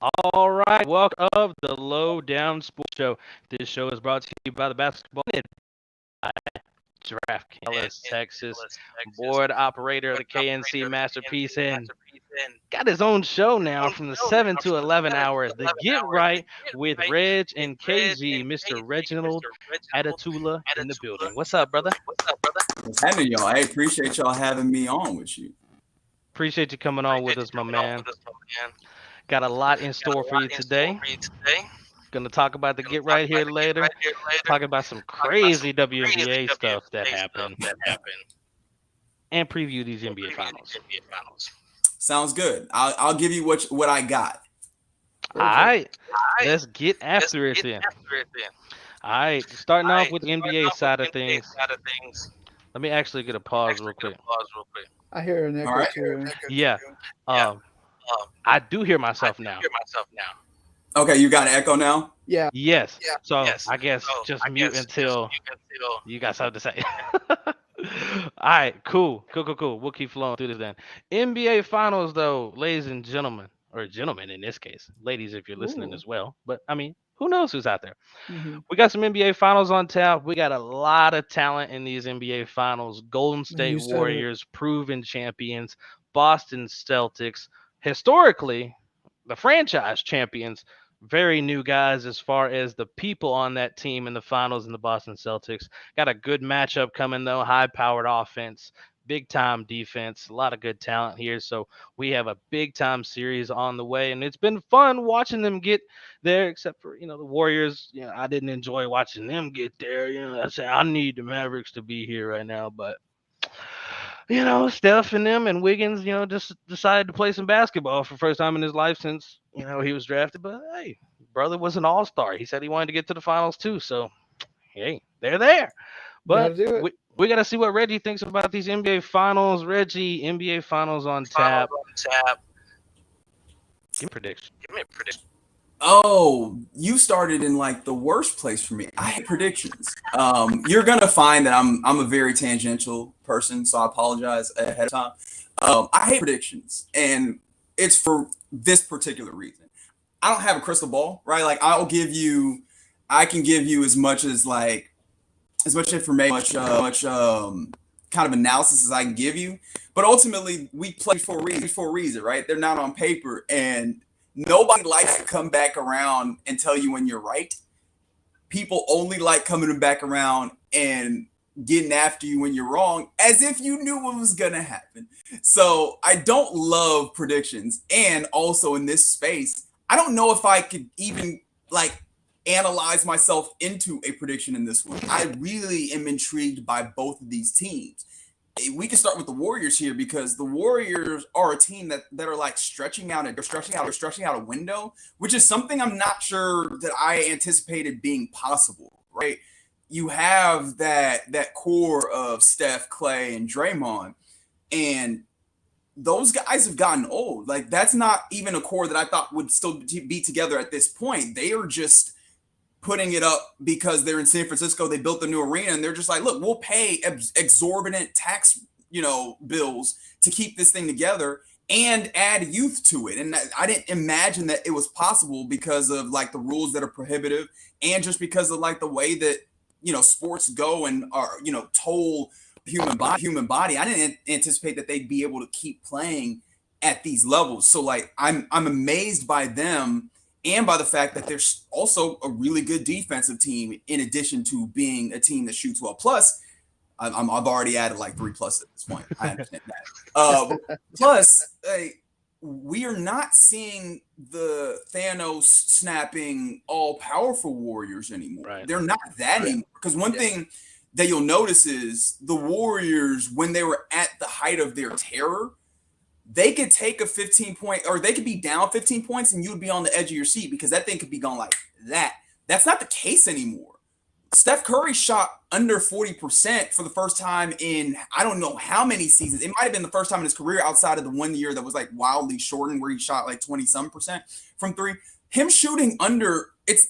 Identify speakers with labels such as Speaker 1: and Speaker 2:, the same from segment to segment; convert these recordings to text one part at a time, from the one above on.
Speaker 1: All right, welcome of the Lowdown Sports Show. This show is brought to you by the Basketball Net by DraftKings, Dallas, Texas, board operator of the KNC Masterpiece, and got his own show now from the 7 to 11 hours. The Get Right with Reg and KG, Mr. Reginald Adatula in the building. What's up, brother?
Speaker 2: What's happening, y'all? I appreciate y'all having me on with you.
Speaker 1: Appreciate you coming on with us, my man. Got a lot in store for you today. Gonna talk about the Get Right here later. Talking about some crazy WNBA stuff that happened. And preview these NBA finals.
Speaker 2: Sounds good. I'll give you what I got.
Speaker 1: All right. Let's get after it then. All right. Starting off with the NBA side of things. Let me actually get a pause real quick.
Speaker 3: I hear an echo
Speaker 2: All right.
Speaker 3: too.
Speaker 1: Yeah. I do hear myself now.
Speaker 2: Okay, you got an echo now?
Speaker 3: Yeah.
Speaker 1: Yes. So I guess just mute until you got something to say. All right, cool. We'll keep flowing through this then. NBA Finals, though, ladies and gentlemen, or gentlemen in this case, ladies if you're listening
Speaker 3: Ooh.
Speaker 1: as well. But I mean, who knows who's out there?
Speaker 3: Mm-hmm.
Speaker 1: We got some NBA Finals on tap. We got a lot of talent in these NBA Finals. Golden State
Speaker 3: you said it.
Speaker 1: Warriors, proven champions. Boston Celtics, historically, the franchise champions. Very new guys as far as the people on that team in the finals in the Boston Celtics. Got a good matchup coming, though. High-powered offense, big-time defense, a lot of good talent here. So we have a big-time series on the way, and it's been fun watching them get there, except for, the Warriors. I didn't enjoy watching them get there. I say I need the Mavericks to be here right now, but Steph and them and Wiggins, just decided to play some basketball for the first time in his life since, he was drafted. But hey, brother was an all-star. He said he wanted to get to the finals too. So, hey, they're there. But
Speaker 3: Gotta do it.
Speaker 1: we got to see what Reggie thinks about these NBA finals. Reggie, NBA finals on tap. Give me a prediction.
Speaker 2: Oh, you started in like the worst place for me. I hate predictions. You're gonna find that I'm a very tangential person, so I apologize ahead of time. I hate predictions, and it's for this particular reason. I don't have a crystal ball, right? Like I can give you as much information, much kind of analysis as I can give you. But ultimately, we play for a reason, right? They're not on paper, and nobody likes to come back around and tell you when you're right. People only like coming back around and getting after you when you're wrong, as if you knew what was going to happen. So I don't love predictions. And also in this space, I don't know if I could even analyze myself into a prediction in this one. I really am intrigued by both of these teams. We can start with the Warriors here because the Warriors are a team that are like stretching out a window, which is something I'm not sure that I anticipated being possible, right? You have that core of Steph, Clay, and Draymond, and those guys have gotten old. Like that's not even a core that I thought would still be together at this point. They are just putting it up because they're in San Francisco. They built the new arena, and they're just like, look, we'll pay exorbitant tax, bills to keep this thing together and add youth to it. And I didn't imagine that it was possible because of like the rules that are prohibitive, and just because of like the way that sports go and are toll human body. I didn't anticipate that they'd be able to keep playing at these levels. So like I'm amazed by them. And by the fact that there's also a really good defensive team, in addition to being a team that shoots well. Plus, I've already added like 3+ at this point. I understand that. Plus, we are not seeing the Thanos snapping all-powerful Warriors anymore.
Speaker 1: Right.
Speaker 2: They're not that anymore. Because one thing that you'll notice is the Warriors, when they were at the height of their terror, they could take a 15-point, or they could be down 15 points and you would be on the edge of your seat because that thing could be gone like that. That's not the case anymore. Steph Curry shot under 40% for the first time in I don't know how many seasons. It might have been the first time in his career outside of the 1 year that was like wildly shortened where he shot like 20-some% from three. Him shooting under, it's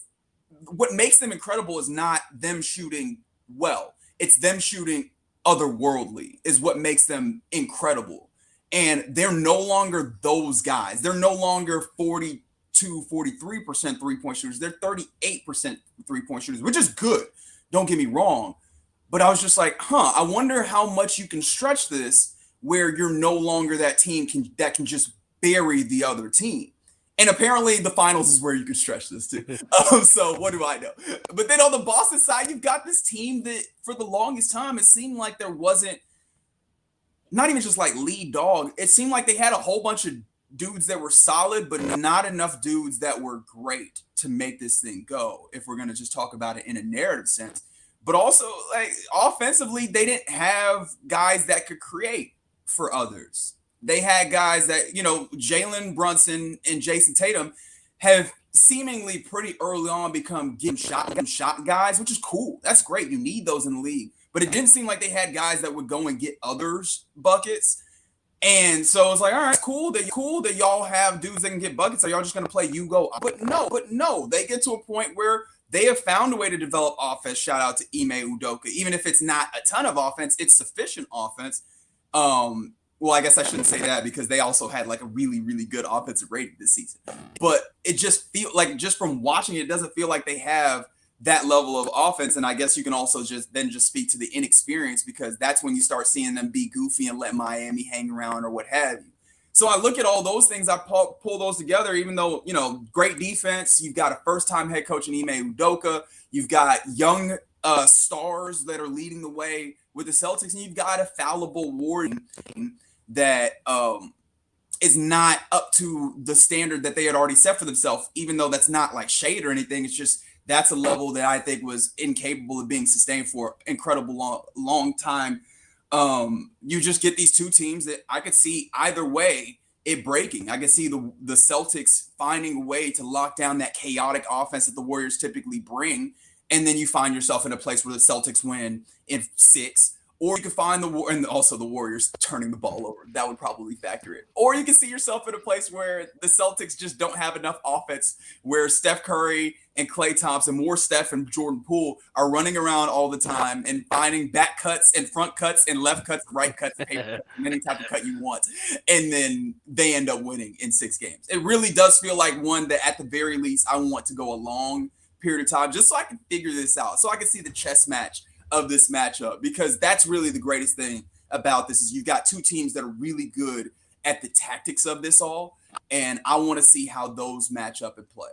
Speaker 2: what makes them incredible is not them shooting well. It's them shooting otherworldly is what makes them incredible. And they're no longer those guys. They're no longer 42% to 43% three-point shooters. They're 38% three-point shooters, which is good. Don't get me wrong. But I was just like, I wonder how much you can stretch this where you're no longer that team that can just bury the other team. And apparently the finals is where you can stretch this too. So what do I know? But then on the Boston side, you've got this team that for the longest time, it seemed like there wasn't, not even just like lead dog. It seemed like they had a whole bunch of dudes that were solid, but not enough dudes that were great to make this thing go, if we're going to just talk about it in a narrative sense. But also, like, offensively, they didn't have guys that could create for others. They had guys that, Jalen Brunson and Jason Tatum have seemingly pretty early on become getting shot guys, which is cool. That's great. You need those in the league. But it didn't seem like they had guys that would go and get others buckets. And so it's like, all right, cool that y'all have dudes that can get buckets. Are y'all just going to play you go? But no, they get to a point where they have found a way to develop offense. Shout out to Ime Udoka. Even if it's not a ton of offense, it's sufficient offense. Well, I guess I shouldn't say that because they also had like a really, really good offensive rating this season. But it just feels like, just from watching it doesn't feel like they have that level of offense. And I guess you can also just speak to the inexperience, because that's when you start seeing them be goofy and let Miami hang around or what have you. So I look at all those things, I pull those together, even though, great defense. You've got a first-time head coach in Ime Udoka. You've got young stars that are leading the way with the Celtics, and you've got a fallible Warriors that is not up to the standard that they had already set for themselves, even though that's not like shade or anything. It's just that's a level that I think was incapable of being sustained for incredible long time. You just get these two teams that I could see either way it breaking. I could see the Celtics finding a way to lock down that chaotic offense that the Warriors typically bring, and then you find yourself in a place where the Celtics win in 6. Or you can find and also the Warriors turning the ball over. That would probably factor in. Or you can see yourself in a place where the Celtics just don't have enough offense, where Steph Curry and Klay Thompson, more Steph and Jordan Poole, are running around all the time and finding back cuts and front cuts and left cuts, right cuts, paper cuts, any type of cut you want. And then they end up winning in 6 games. It really does feel like one that at the very least I want to go a long period of time just so I can figure this out, so I can see the chess match of this matchup, because that's really the greatest thing about this is you've got two teams that are really good at the tactics of this all, and I want to see how those match up and play.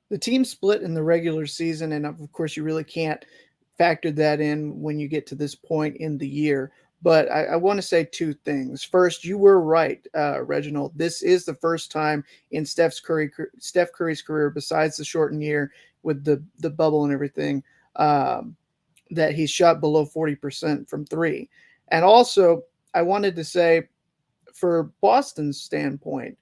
Speaker 3: The team split in the regular season, and of course you really can't factor that in when you get to this point in the year, but I want to say 2 things. First, you were right, Reginald. This is the first time in Steph Curry's career, besides the shortened year with the bubble and everything, that he's shot below 40% from 3. And also, I wanted to say, for Boston's standpoint,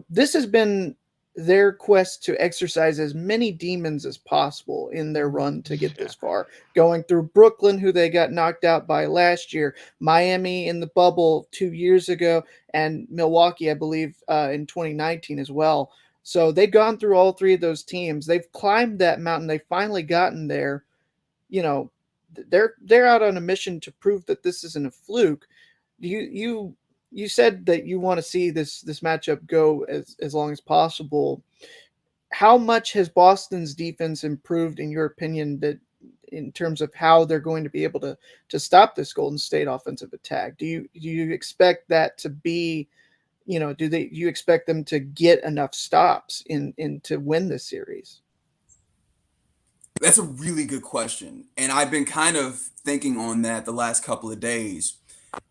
Speaker 3: this has been their quest to exercise as many demons as possible in their run to get this far. Going through Brooklyn, who they got knocked out by last year, Miami in the bubble 2 years ago, and Milwaukee, I believe, in 2019 as well. So they've gone through all 3 of those teams. They've climbed that mountain. They've finally gotten there. They're out on a mission to prove that this isn't a fluke. You said that you want to see this matchup go as long as possible. How much has Boston's defense improved, in your opinion, that in terms of how they're going to be able to stop this Golden State offensive attack? Do you expect that to be, do you expect them to get enough stops in to win this series?
Speaker 2: That's a really good question. And I've been kind of thinking on that the last couple of days,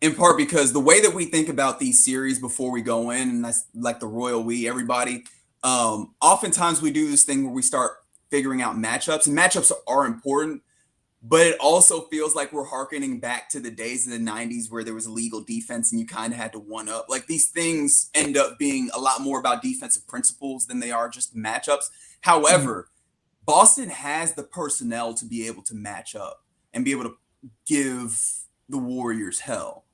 Speaker 2: in part because the way that we think about these series before we go in, and that's like the royal we, everybody, oftentimes we do this thing where we start figuring out matchups, and matchups are important, but it also feels like we're hearkening back to the days of the 90s where there was illegal defense and you kind of had to one up. Like, these things end up being a lot more about defensive principles than they are just matchups. However, Boston has the personnel to be able to match up and be able to give the Warriors hell,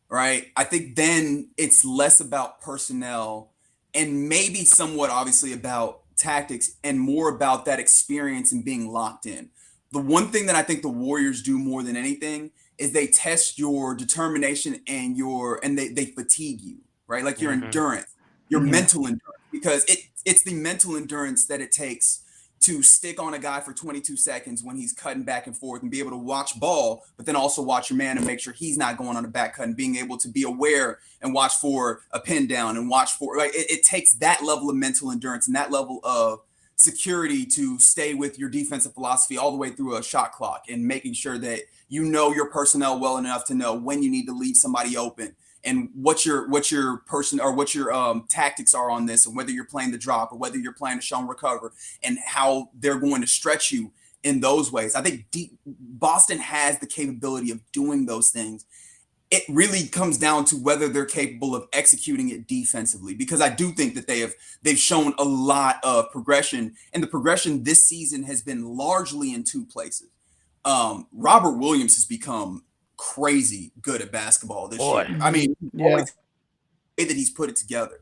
Speaker 2: right? I think then it's less about personnel and maybe somewhat obviously about tactics and more about that experience and being locked in. The one thing that I think the Warriors do more than anything is they test your determination and they fatigue you, right? Like your endurance, your mental endurance, because it's the mental endurance that it takes to stick on a guy for 22 seconds when he's cutting back and forth and be able to watch ball, but then also watch your man and make sure he's not going on a back cut and being able to be aware and watch for a pin down and watch for, like, it takes that level of mental endurance and that level of security to stay with your defensive philosophy all the way through a shot clock and making sure that you know your personnel well enough to know when you need to leave somebody open and what your person or what your tactics are on this, and whether you're playing the drop or whether you're playing a show and recover, and how they're going to stretch you in those ways. I think Boston has the capability of doing those things. It really comes down to whether they're capable of executing it defensively, because I do think that they've shown a lot of progression, and the progression this season has been largely in two places. Robert Williams has become crazy good at basketball this year. I mean, the way that he's put it together,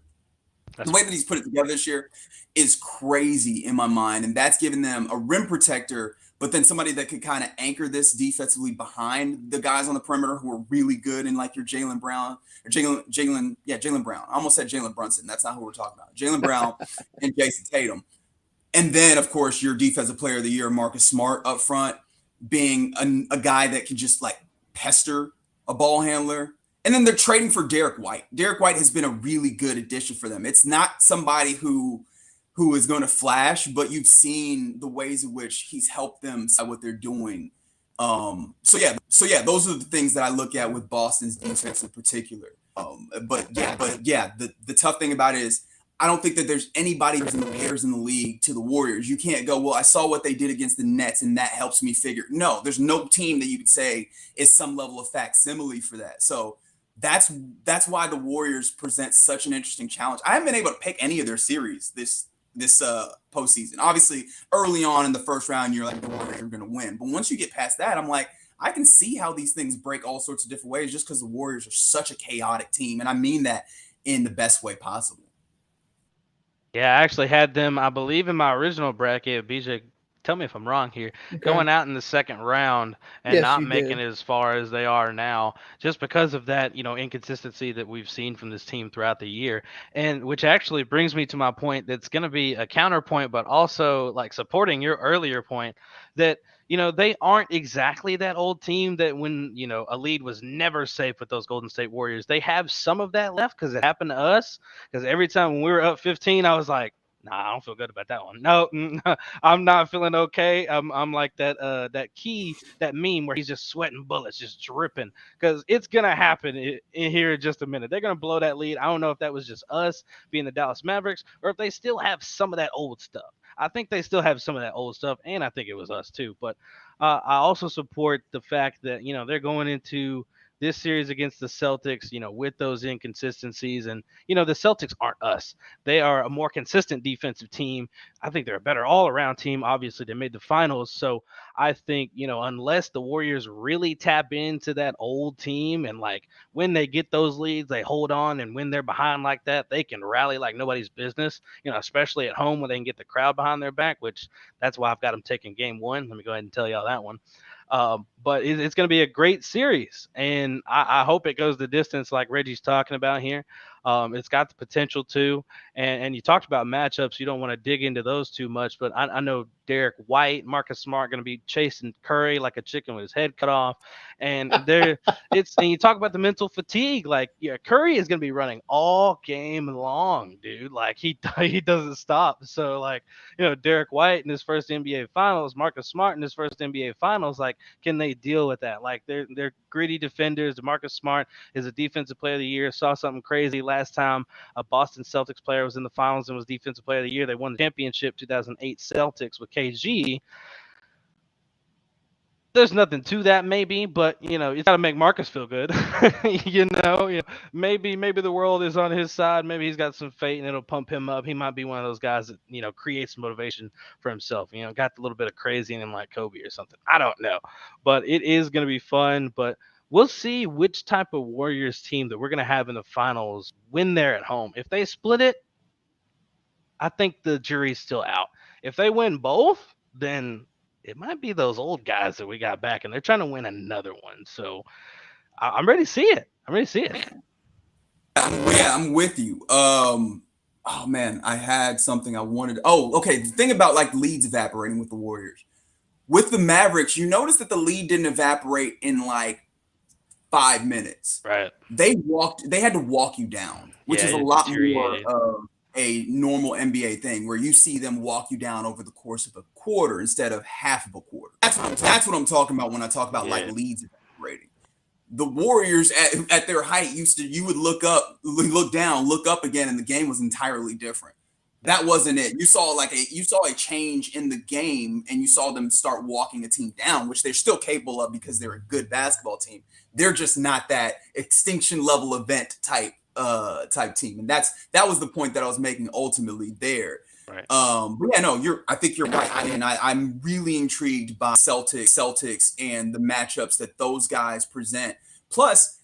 Speaker 2: this year is crazy in my mind, and that's given them a rim protector, but then somebody that could kind of anchor this defensively behind the guys on the perimeter who are really good, and like your Jaylen Brown. I almost said Jalen Brunson. That's not who we're talking about. Jaylen Brown and Jason Tatum, and then of course your defensive player of the year, Marcus Smart, up front, being a guy that can just like pester a ball handler. And then they're trading for Derek White. Derek White has been a really good addition for them. It's not somebody who is going to flash, but you've seen the ways in which he's helped them see what they're doing. So yeah, those are the things that I look at with Boston's defense in particular. But the tough thing about it is I don't think that there's anybody who's in the pairs in the league to the Warriors. You can't go, well, I saw what they did against the Nets and that helps me figure. No, there's no team that you could say is some level of facsimile for that. So that's why the Warriors present such an interesting challenge. I haven't been able to pick any of their series this postseason. Obviously, early on in the first round, you're like, the Warriors are going to win. But once you get past that, I'm like, I can see how these things break all sorts of different ways just because the Warriors are such a chaotic team. And I mean that in the best way possible.
Speaker 1: Yeah, I actually had them, I believe, in my original bracket. BJ, tell me if I'm wrong here.
Speaker 3: Okay.
Speaker 1: Going out in the second round and
Speaker 3: Yes,
Speaker 1: not
Speaker 3: you
Speaker 1: making
Speaker 3: did.
Speaker 1: it as far as they are now, just because of that, inconsistency that we've seen from this team throughout the year. And which actually brings me to my point that's going to be a counterpoint, but also like supporting your earlier point that they aren't exactly that old team that when, a lead was never safe with those Golden State Warriors. They have some of that left because it happened to us. Because every time when we were up 15, I was like, nah, I don't feel good about that one. No, I'm not feeling okay. I'm like that meme where he's just sweating bullets, just dripping, because it's gonna happen in here in just a minute. They're gonna blow that lead. I don't know if that was just us being the Dallas Mavericks or if they still have some of that old stuff. I think they still have some of that old stuff, and I think it was us too. But I also support the fact that they're going into this series against the Celtics, with those inconsistencies. And, the Celtics aren't us. They are a more consistent defensive team. I think they're a better all-around team. Obviously, they made the finals. So I think, unless the Warriors really tap into that old team and, like, when they get those leads, they hold on. And when they're behind like that, they can rally like nobody's business, especially at home when they can get the crowd behind their back, which that's why I've got them taking game one. Let me go ahead and tell y'all that one. But it's going to be a great series, and I hope it goes the distance like Reggie's talking about here. It's got the potential to, and you talked about matchups. You don't want to dig into those too much, but I know Derek White, Marcus Smart going to be chasing Curry like a chicken with his head cut off, and and you talk about the mental fatigue. Like, yeah, Curry is going to be running all game long, dude. Like he doesn't stop. So like, Derek White in his first NBA Finals, Marcus Smart in his first NBA Finals, like, can they deal with that? Like they're gritty defenders. Marcus Smart is a defensive player of the year. Saw something crazy last time a Boston Celtics player was in the finals and was defensive player of the year. They won the championship 2008 Celtics with KG. There's nothing to that, maybe, but it's got to make Marcus feel good. Maybe the world is on his side. Maybe he's got some faith and it'll pump him up. He might be one of those guys that creates motivation for himself. Got a little bit of crazy in him like Kobe or something. I don't know, but it is going to be fun. But we'll see which type of Warriors team that we're going to have in the finals when they're at home. If they split it, I think the jury's still out. If they win both, then it might be those old guys that we got back, and they're trying to win another one. So I'm ready to see it.
Speaker 2: I'm with you. Oh man, I had something I wanted. Oh, okay. The thing about like leads evaporating with the Warriors. With the Mavericks, you notice that the lead didn't evaporate in like 5 minutes.
Speaker 1: Right.
Speaker 2: They had to walk you down, which
Speaker 1: Yeah,
Speaker 2: is a
Speaker 1: it
Speaker 2: lot more
Speaker 1: deteriorated.
Speaker 2: of a normal NBA thing where you see them walk you down over the course of a quarter instead of half of a quarter. That's what I'm talking about when I talk about like leads evaporating. The Warriors at their height you would look down, look up again, and the game was entirely different. That wasn't it. You saw a change in the game, and you saw them start walking a team down, which they're still capable of because they're a good basketball team. They're just not that extinction level event type team, and that was the point that I was making ultimately there.
Speaker 1: Right.
Speaker 2: But yeah, no, I think you're right. I'm really intrigued by Celtics and the matchups that those guys present. Plus,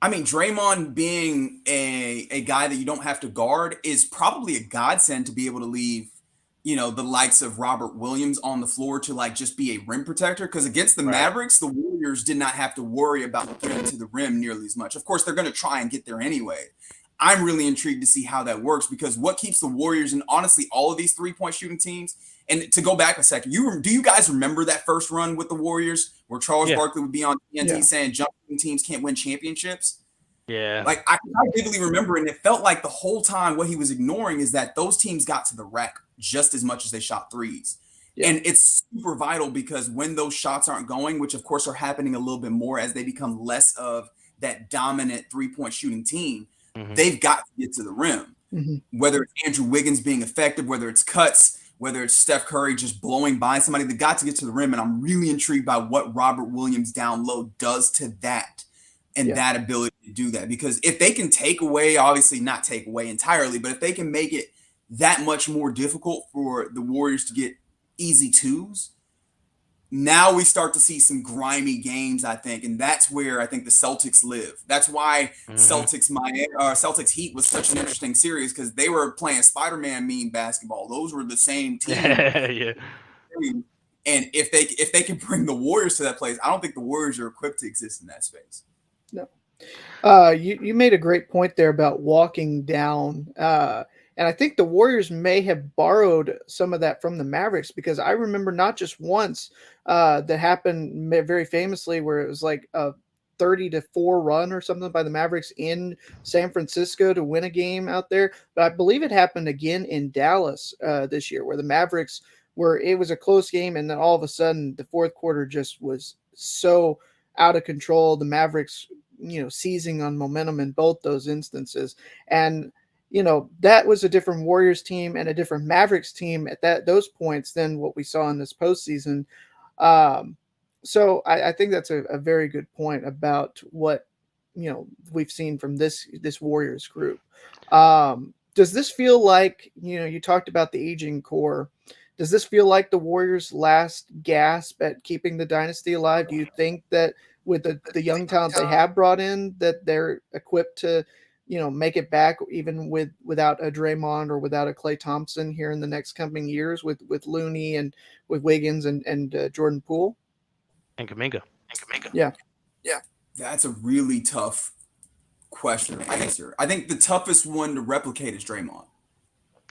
Speaker 2: I mean, Draymond being a guy that you don't have to guard is probably a godsend to be able to leave, the likes of Robert Williams on the floor to like just be a rim protector. Because against the Mavericks, the Warriors did not have to worry about getting to the rim nearly as much. Of course, they're going to try and get there anyway. I'm really intrigued to see how that works because what keeps the Warriors and honestly all of these 3-point shooting teams. And to go back a second, do you guys remember that first run with the Warriors where Charles Barkley would be on TNT saying jumping teams can't win championships?
Speaker 1: Yeah.
Speaker 2: Like I vividly remember, and it felt like the whole time what he was ignoring is that those teams got to the rack just as much as they shot threes. Yeah. And it's super vital because when those shots aren't going, which of course are happening a little bit more as they become less of that dominant 3-point shooting team, they've got to get to the rim. Whether it's Andrew Wiggins being effective, whether it's cuts, whether it's Steph Curry just blowing by somebody, they got to get to the rim. And I'm really intrigued by what Robert Williams down low does to that and that ability to do that. Because if they can take away, obviously not take away entirely, but if they can make it that much more difficult for the Warriors to get easy twos, now we start to see some grimy games, I think, and that's where I think the Celtics live. That's why Celtics Heat was such an interesting series because they were playing Spider-Man meme basketball. Those were the same team.
Speaker 1: Yeah.
Speaker 2: And if they can bring the Warriors to that place, I don't think the Warriors are equipped to exist in that space.
Speaker 3: No. You made a great point there about walking down. And I think the Warriors may have borrowed some of that from the Mavericks because I remember not just once that happened very famously where it was like a 30-4 run or something by the Mavericks in San Francisco to win a game out there. But I believe it happened again in Dallas this year where the Mavericks it was a close game. And then all of a sudden the fourth quarter just was so out of control. The Mavericks, seizing on momentum in both those instances. And that was a different Warriors team and a different Mavericks team at those points than what we saw in this postseason. So I think that's a very good point about what, we've seen from this Warriors group. Does this feel like, you talked about the aging core. Does this feel like the Warriors' last gasp at keeping the dynasty alive? Do you think that with the young talent they have brought in that they're equipped to, make it back even without a Draymond or without a Klay Thompson here in the next coming years with Looney and with Wiggins and Jordan Poole?
Speaker 1: And Kuminga.
Speaker 3: Yeah.
Speaker 2: That's a really tough question to answer. I think the toughest one to replicate is Draymond.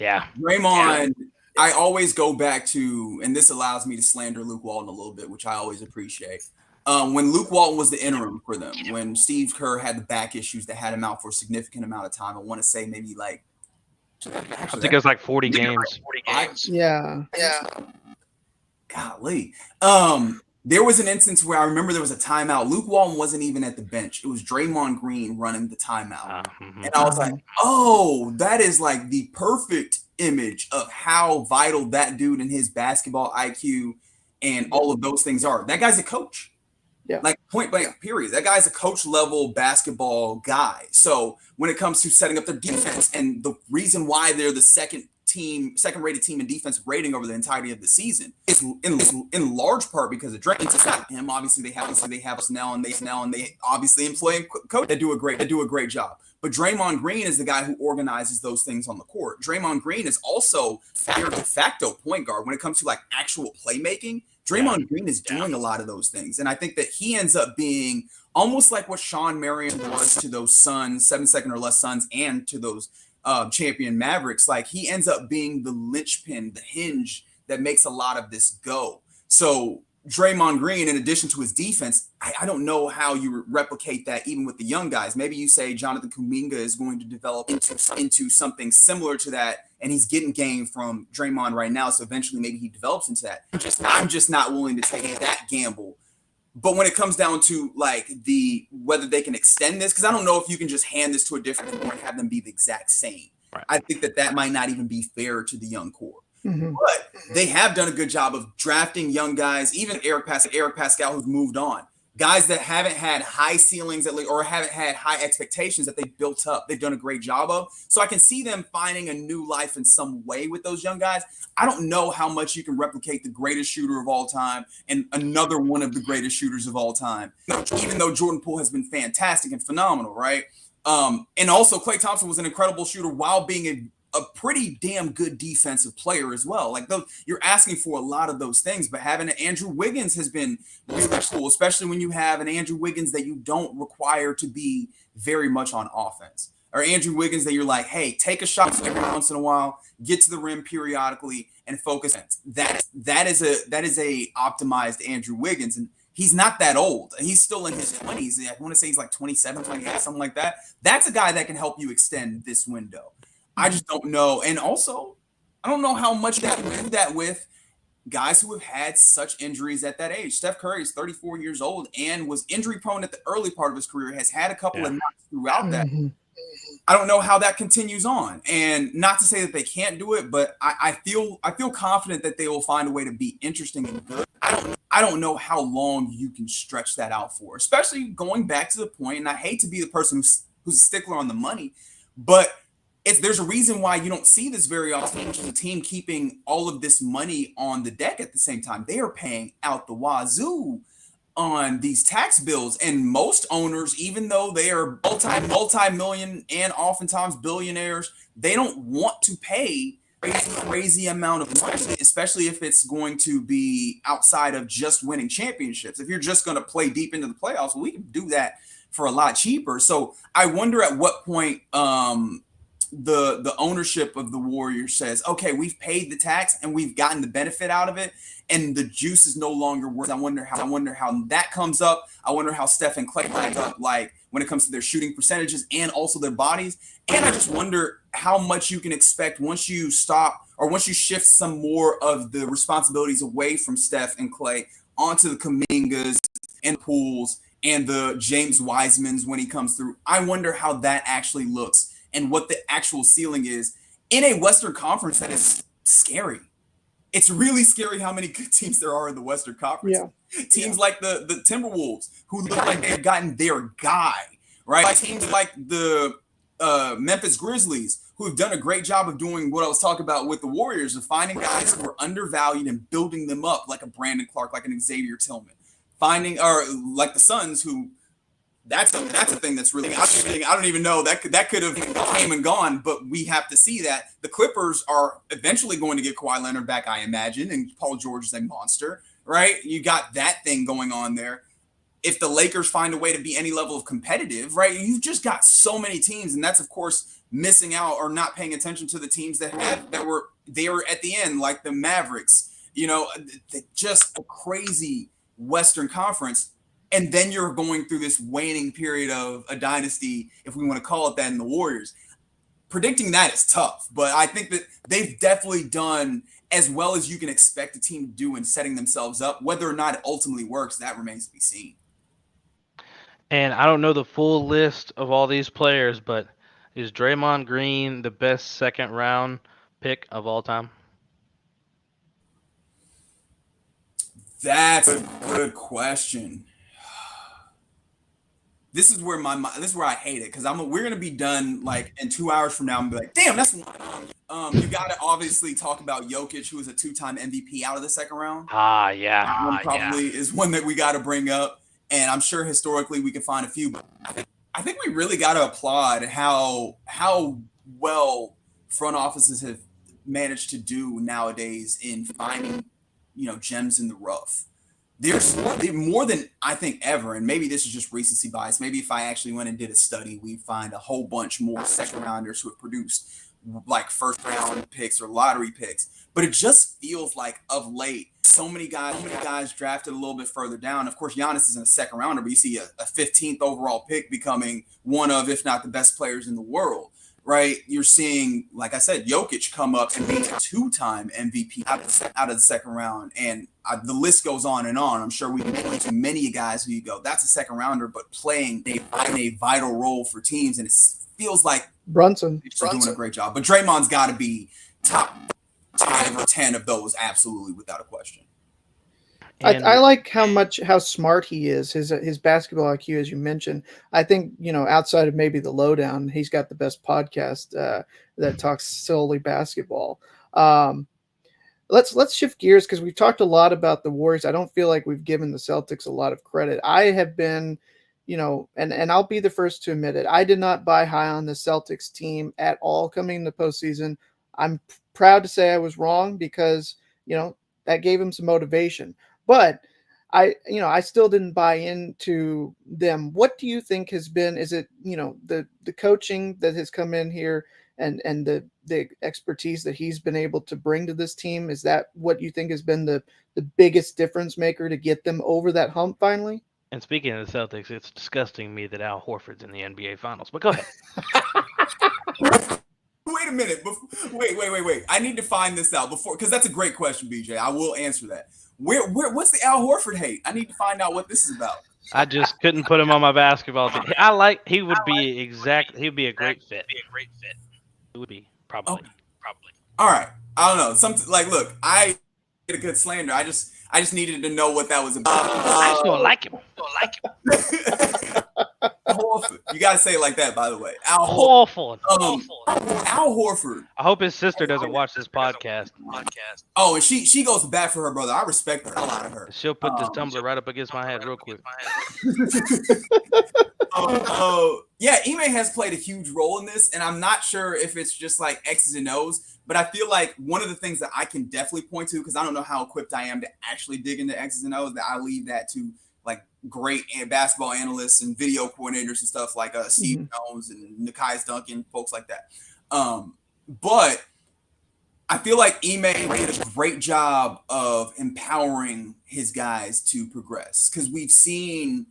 Speaker 1: Yeah.
Speaker 2: Draymond, I always go back to, and this allows me to slander Luke Walton a little bit, which I always appreciate. When Luke Walton was the interim for them, when Steve Kerr had the back issues that had him out for a significant amount of time, I want to say maybe like,
Speaker 1: I think it was like 40 games.
Speaker 3: Yeah.
Speaker 2: Golly. There was an instance where I remember there was a timeout. Luke Walton wasn't even at the bench. It was Draymond Green running the timeout. And I was like, oh, that is like the perfect image of how vital that dude and his basketball IQ and all of those things are. That guy's a coach.
Speaker 3: Yeah. Like
Speaker 2: point blank, period. That guy's a coach level basketball guy. So when it comes to setting up their defense and the reason why they're the second rated team in defensive rating over the entirety of the season is in large part because of Draymond. It's not him. Obviously they have Snell and they obviously employ coach that do a great job. But Draymond Green is the guy who organizes those things on the court. Draymond Green is also their de facto point guard when it comes to like actual playmaking. Draymond Green is doing a lot of those things. And I think that he ends up being almost like what Sean Marion was to those Suns, 7-second or less Suns, and to those champion Mavericks, like he ends up being the linchpin, the hinge that makes a lot of this go. So Draymond Green, in addition to his defense, I don't know how you replicate that even with the young guys. Maybe you say Jonathan Kuminga is going to develop into something similar to that, and he's getting game from Draymond right now, so eventually maybe he develops into that. I'm just not willing to take that gamble. But when it comes down to like whether they can extend this, because I don't know if you can just hand this to a different core and have them be the exact same.
Speaker 1: Right.
Speaker 2: I think that might not even be fair to the young core.
Speaker 3: Mm-hmm.
Speaker 2: But they have done a good job of drafting young guys, even Eric Pascal, who's moved on. Guys that haven't had high ceilings or haven't had high expectations that they've built up. They've done a great job of. So I can see them finding a new life in some way with those young guys. I don't know how much you can replicate the greatest shooter of all time and another one of the greatest shooters of all time, even though Jordan Poole has been fantastic and phenomenal, right? And also Klay Thompson was an incredible shooter while being a pretty damn good defensive player as well. Like you're asking for a lot of those things, but having an Andrew Wiggins has been really cool, especially when you have an Andrew Wiggins that you don't require to be very much on offense, or Andrew Wiggins that you're like, hey, take a shot every once in a while, get to the rim periodically, and focus. That is a optimized Andrew Wiggins, and he's not that old. He's still in his 20s. I want to say he's like 27, 28, something like that. That's a guy that can help you extend this window. I just don't know. And also, I don't know how much that can do that with guys who have had such injuries at that age. Steph Curry is 34 years old and was injury prone at the early part of his career, has had a couple of knocks throughout that. I don't know how that continues on. And not to say that they can't do it, but I feel confident that they will find a way to be interesting and good. I don't know how long you can stretch that out for, especially going back to the point, and I hate to be the person who's a stickler on the money, but there's a reason why you don't see this very often. The team keeping all of this money on the deck at the same time. They are paying out the wazoo on these tax bills. And most owners, even though they are multi-million and oftentimes billionaires, they don't want to pay crazy amount of money, especially if it's going to be outside of just winning championships. If you're just going to play deep into the playoffs, well, we can do that for a lot cheaper. So I wonder at what point the ownership of the Warriors says, okay, we've paid the tax and we've gotten the benefit out of it, and the juice is no longer worth. I wonder how that comes up. I wonder how Steph and Klay line up, like when it comes to their shooting percentages and also their bodies. And I just wonder how much you can expect once you shift some more of the responsibilities away from Steph and Klay onto the Kumingas and Pools and the James Wisemans when he comes through. I wonder how that actually looks and what the actual ceiling is in a Western Conference that is scary. It's really scary how many good teams there are in the Western Conference. Yeah. Teams like the Timberwolves, who look like they've gotten their guy, right? Teams like the Memphis Grizzlies, who have done a great job of doing what I was talking about with the Warriors, of finding guys who are undervalued and building them up, like a Brandon Clark, like an Xavier Tillman. Or like the Suns, who that's a thing that's really interesting. I don't even know that could have came and gone, but we have to see that. The Clippers are eventually going to get Kawhi Leonard back, I imagine, and Paul George is a monster, right? You got that thing going on there. If the Lakers find a way to be any level of competitive, right? You've just got so many teams, and that's of course missing out or not paying attention to the teams that were at the end, like the Mavericks. Just a crazy Western Conference. And then you're going through this waning period of a dynasty, if we want to call it that, in the Warriors. Predicting that is tough, but I think that they've definitely done as well as you can expect a team to do in setting themselves up. Whether or not it ultimately works, that remains to be seen.
Speaker 1: And I don't know the full list of all these players, but is Draymond Green the best second round pick of all time?
Speaker 2: That's a good question. This is where I hate it, because we're gonna be done like in 2 hours from now and be like, damn, that's one. You gotta obviously talk about Jokic, who is a 2-time MVP out of the second round.
Speaker 1: Yeah.
Speaker 2: Probably is one that we got to bring up, and I'm sure historically we can find a few. But I think we really got to applaud how well front offices have managed to do nowadays in finding gems in the rough. there's more than I think ever, and maybe this is just recency bias. Maybe if I actually went and did a study, we'd find a whole bunch more second rounders who have produced like first round picks or lottery picks. But it just feels like of late, so many guys drafted a little bit further down. Of course, Giannis isn't a second rounder, but you see a 15th overall pick becoming one of, if not the best players in the world. Right, you're seeing, like I said, Jokic come up and be a 2-time MVP out of the second round, and the list goes on and on. I'm sure we can point to many guys who you go, that's a second rounder, but playing a vital role for teams, and it feels like
Speaker 3: Brunson
Speaker 2: doing a great job. But Draymond's got to be top 5 or 10 of those, absolutely, without a question.
Speaker 3: I like how smart he is. His basketball IQ, as you mentioned. I think, outside of maybe the Lowdown, he's got the best podcast that talks solely basketball. Let's shift gears because we've talked a lot about the Warriors. I don't feel like we've given the Celtics a lot of credit. I have been, and I'll be the first to admit it. I did not buy high on the Celtics team at all coming in the postseason. I'm proud to say I was wrong because, that gave him some motivation. But I still didn't buy into them. What do you think has been? Is it the coaching that has come in here and the expertise that he's been able to bring to this team? Is that what you think has been the biggest difference maker to get them over that hump finally?
Speaker 1: And speaking of the Celtics, it's disgusting me that Al Horford's in the NBA Finals. But go ahead.
Speaker 2: Wait a minute. Wait. I need to find this out before, because that's a great question, BJ. I will answer that. What's the Al Horford hate? I need to find out what this is about.
Speaker 1: I just couldn't put him on my basketball team. He would be a great fit. It would be probably.
Speaker 2: All right. I don't know. Something like, look, I get a good slander. I just needed to know what that was about.
Speaker 1: I just don't like him.
Speaker 2: Horford. You gotta say it like that, by the way. Al
Speaker 1: Horford.
Speaker 2: Al Horford.
Speaker 1: I hope his sister doesn't watch this podcast.
Speaker 2: Oh, and she goes to bat for her brother. I respect her. A lot of her.
Speaker 1: She'll put this tumbler right up against my head real quick.
Speaker 2: Yeah, Ime has played a huge role in this, and I'm not sure if it's just like X's and O's, but I feel like one of the things that I can definitely point to, because I don't know how equipped I am to actually dig into X's and O's, that I leave that to like great basketball analysts and video coordinators and stuff like Steve Jones and Nekias Duncan, folks like that. But I feel like Ime did a great job of empowering his guys to progress, because we've seen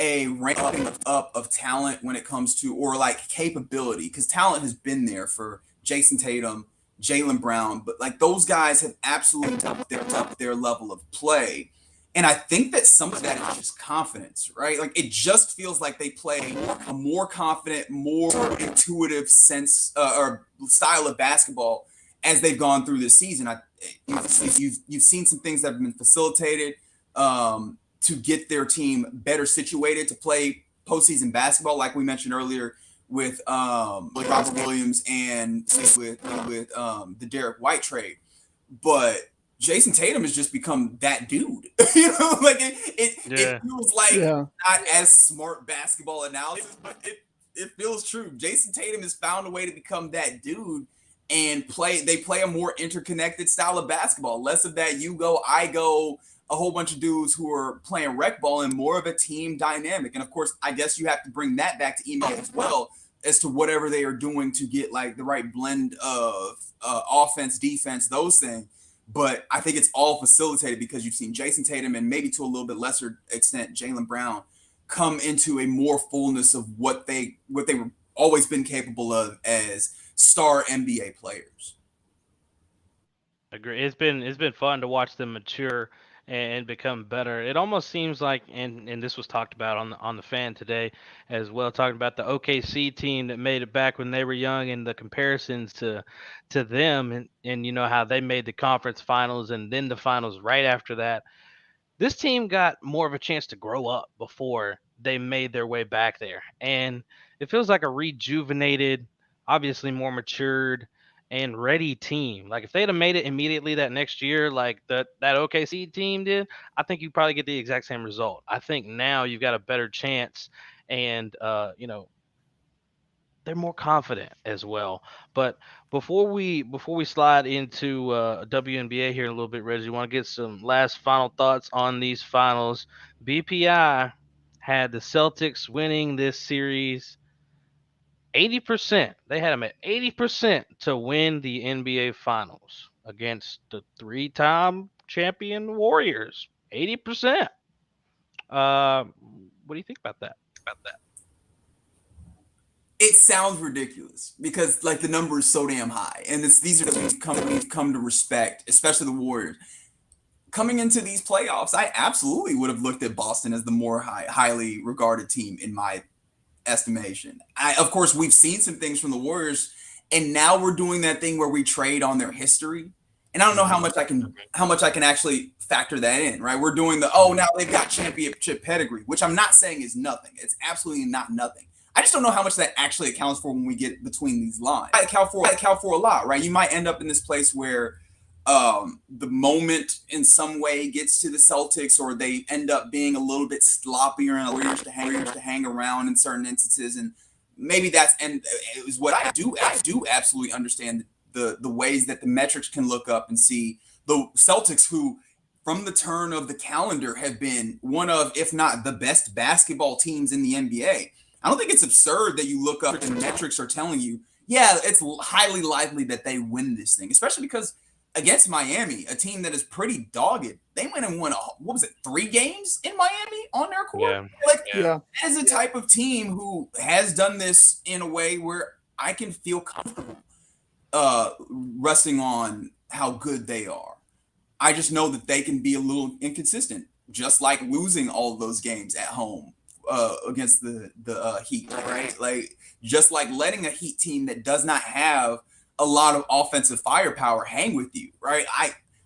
Speaker 2: a ramping up of talent when it comes to, or like capability, because talent has been there for Jason Tatum, Jaylen Brown, but like those guys have absolutely upped their level of play. And I think that some of that is just confidence, right? Like it just feels like they play a more confident, more intuitive sense or style of basketball as they've gone through this season. You've seen some things that have been facilitated to get their team better situated to play postseason basketball, like we mentioned earlier with Robert Williams and with the Derek White trade. But Jason Tatum has just become that dude. Like it feels like not as smart basketball analysis, but it feels true. Jason Tatum has found a way to become that dude and they play a more interconnected style of basketball. Less of that you go, I go, a whole bunch of dudes who are playing rec ball, and more of a team dynamic. And of course, I guess you have to bring that back to Ime as well, as to whatever they are doing to get like the right blend of offense, defense, those things. But I think it's all facilitated because you've seen Jason Tatum and maybe to a little bit lesser extent Jaylen Brown come into a more fullness of what they were always been capable of as star NBA players.
Speaker 1: Agree. It's been fun to watch them mature and become better. It almost seems like, and this was talked about on the fan today as well, talking about the OKC team that made it back when they were young, and the comparisons to them, and you know how they made the conference finals and then the finals right after that. This team got more of a chance to grow up before they made their way back there, and it feels like a rejuvenated, obviously more matured and ready team. Like if they'd have made it immediately that next year, like that OKC team did, I think you probably get the exact same result. I think now you've got a better chance, and the they're more confident as well. But before we slide into WNBA here in a little bit, Reggie, want to get some last final thoughts on these finals. BPI had the Celtics winning this series 80%. They had them at 80% to win the NBA Finals against the three-time champion Warriors. 80%. What do you think about that?
Speaker 2: It sounds ridiculous because like the number is so damn high, and these are the we've come to respect, especially the Warriors. Coming into these playoffs, I absolutely would have looked at Boston as the more highly regarded team in my estimation. Of course, we've seen some things from the Warriors, and now we're doing that thing where we trade on their history. And I don't know how much I can actually factor that in, right? We're doing now they've got championship pedigree, which I'm not saying is nothing. It's absolutely not nothing. I just don't know how much that actually accounts for when we get between these lines. I account for a lot, right? You might end up in this place where the moment in some way gets to the Celtics, or they end up being a little bit sloppier and Warriors to hang around in certain instances, and maybe it was what I do. I do absolutely understand the ways that the metrics can look up and see the Celtics, who from the turn of the calendar have been one of, if not the best basketball teams in the NBA. I don't think it's absurd that you look up and the metrics are telling you, yeah, it's highly likely that they win this thing, especially because against Miami, a team that is pretty dogged, they went and won 3 games in Miami on their court? That is a type of team who has done this in a way where I can feel comfortable resting on how good they are. I just know that they can be a little inconsistent, just like losing all of those games at home against the Heat, right? Like just like letting a Heat team that does not have a lot of offensive firepower hang with you, right?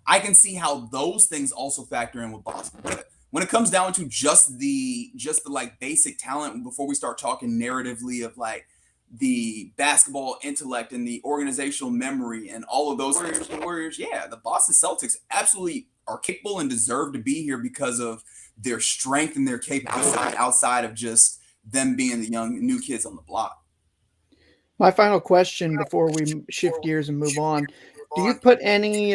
Speaker 2: I can see how those things also factor in with Boston. But when it comes down to just the like basic talent, before we start talking narratively of like the basketball intellect and the organizational memory and all of those Warriors, yeah, the Boston Celtics absolutely are capable and deserve to be here because of their strength and their capability outside of just them being the young new kids on the block.
Speaker 3: My final question before we shift gears and move on. Do you put any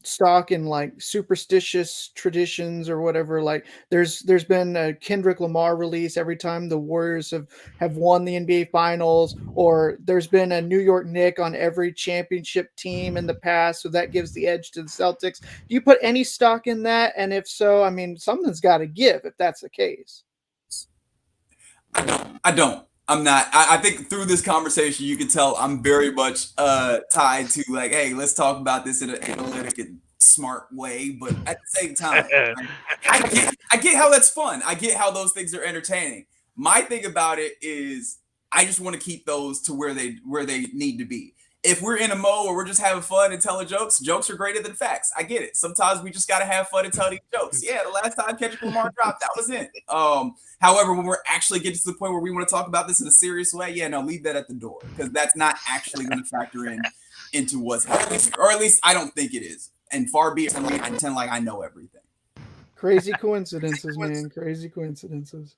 Speaker 3: stock in like superstitious traditions or whatever? Like there's been a Kendrick Lamar release every time the Warriors have won the NBA Finals, or there's been a New York Knick on every championship team in the past, so that gives the edge to the Celtics. Do you put any stock in that? And if so, I mean, something's got to give if that's the case.
Speaker 2: I don't. I'm not. I think through this conversation, you can tell I'm very much tied to like, hey, let's talk about this in an analytic and smart way. But at the same time, I get how that's fun. I get how those things are entertaining. My thing about it is I just want to keep those to where they need to be. If we're in a mode where we're just having fun and telling jokes are greater than facts. I get it. Sometimes we just got to have fun and tell these jokes. Yeah, the last time Kendrick Lamar dropped, that was it. However, when we're actually getting to the point where we want to talk about this in a serious way, yeah, no, leave that at the door, because that's not actually going to factor into what's happening, or at least I don't think it is. And far be it from me, I pretend like I know everything.
Speaker 3: Crazy coincidences, man. Crazy coincidences.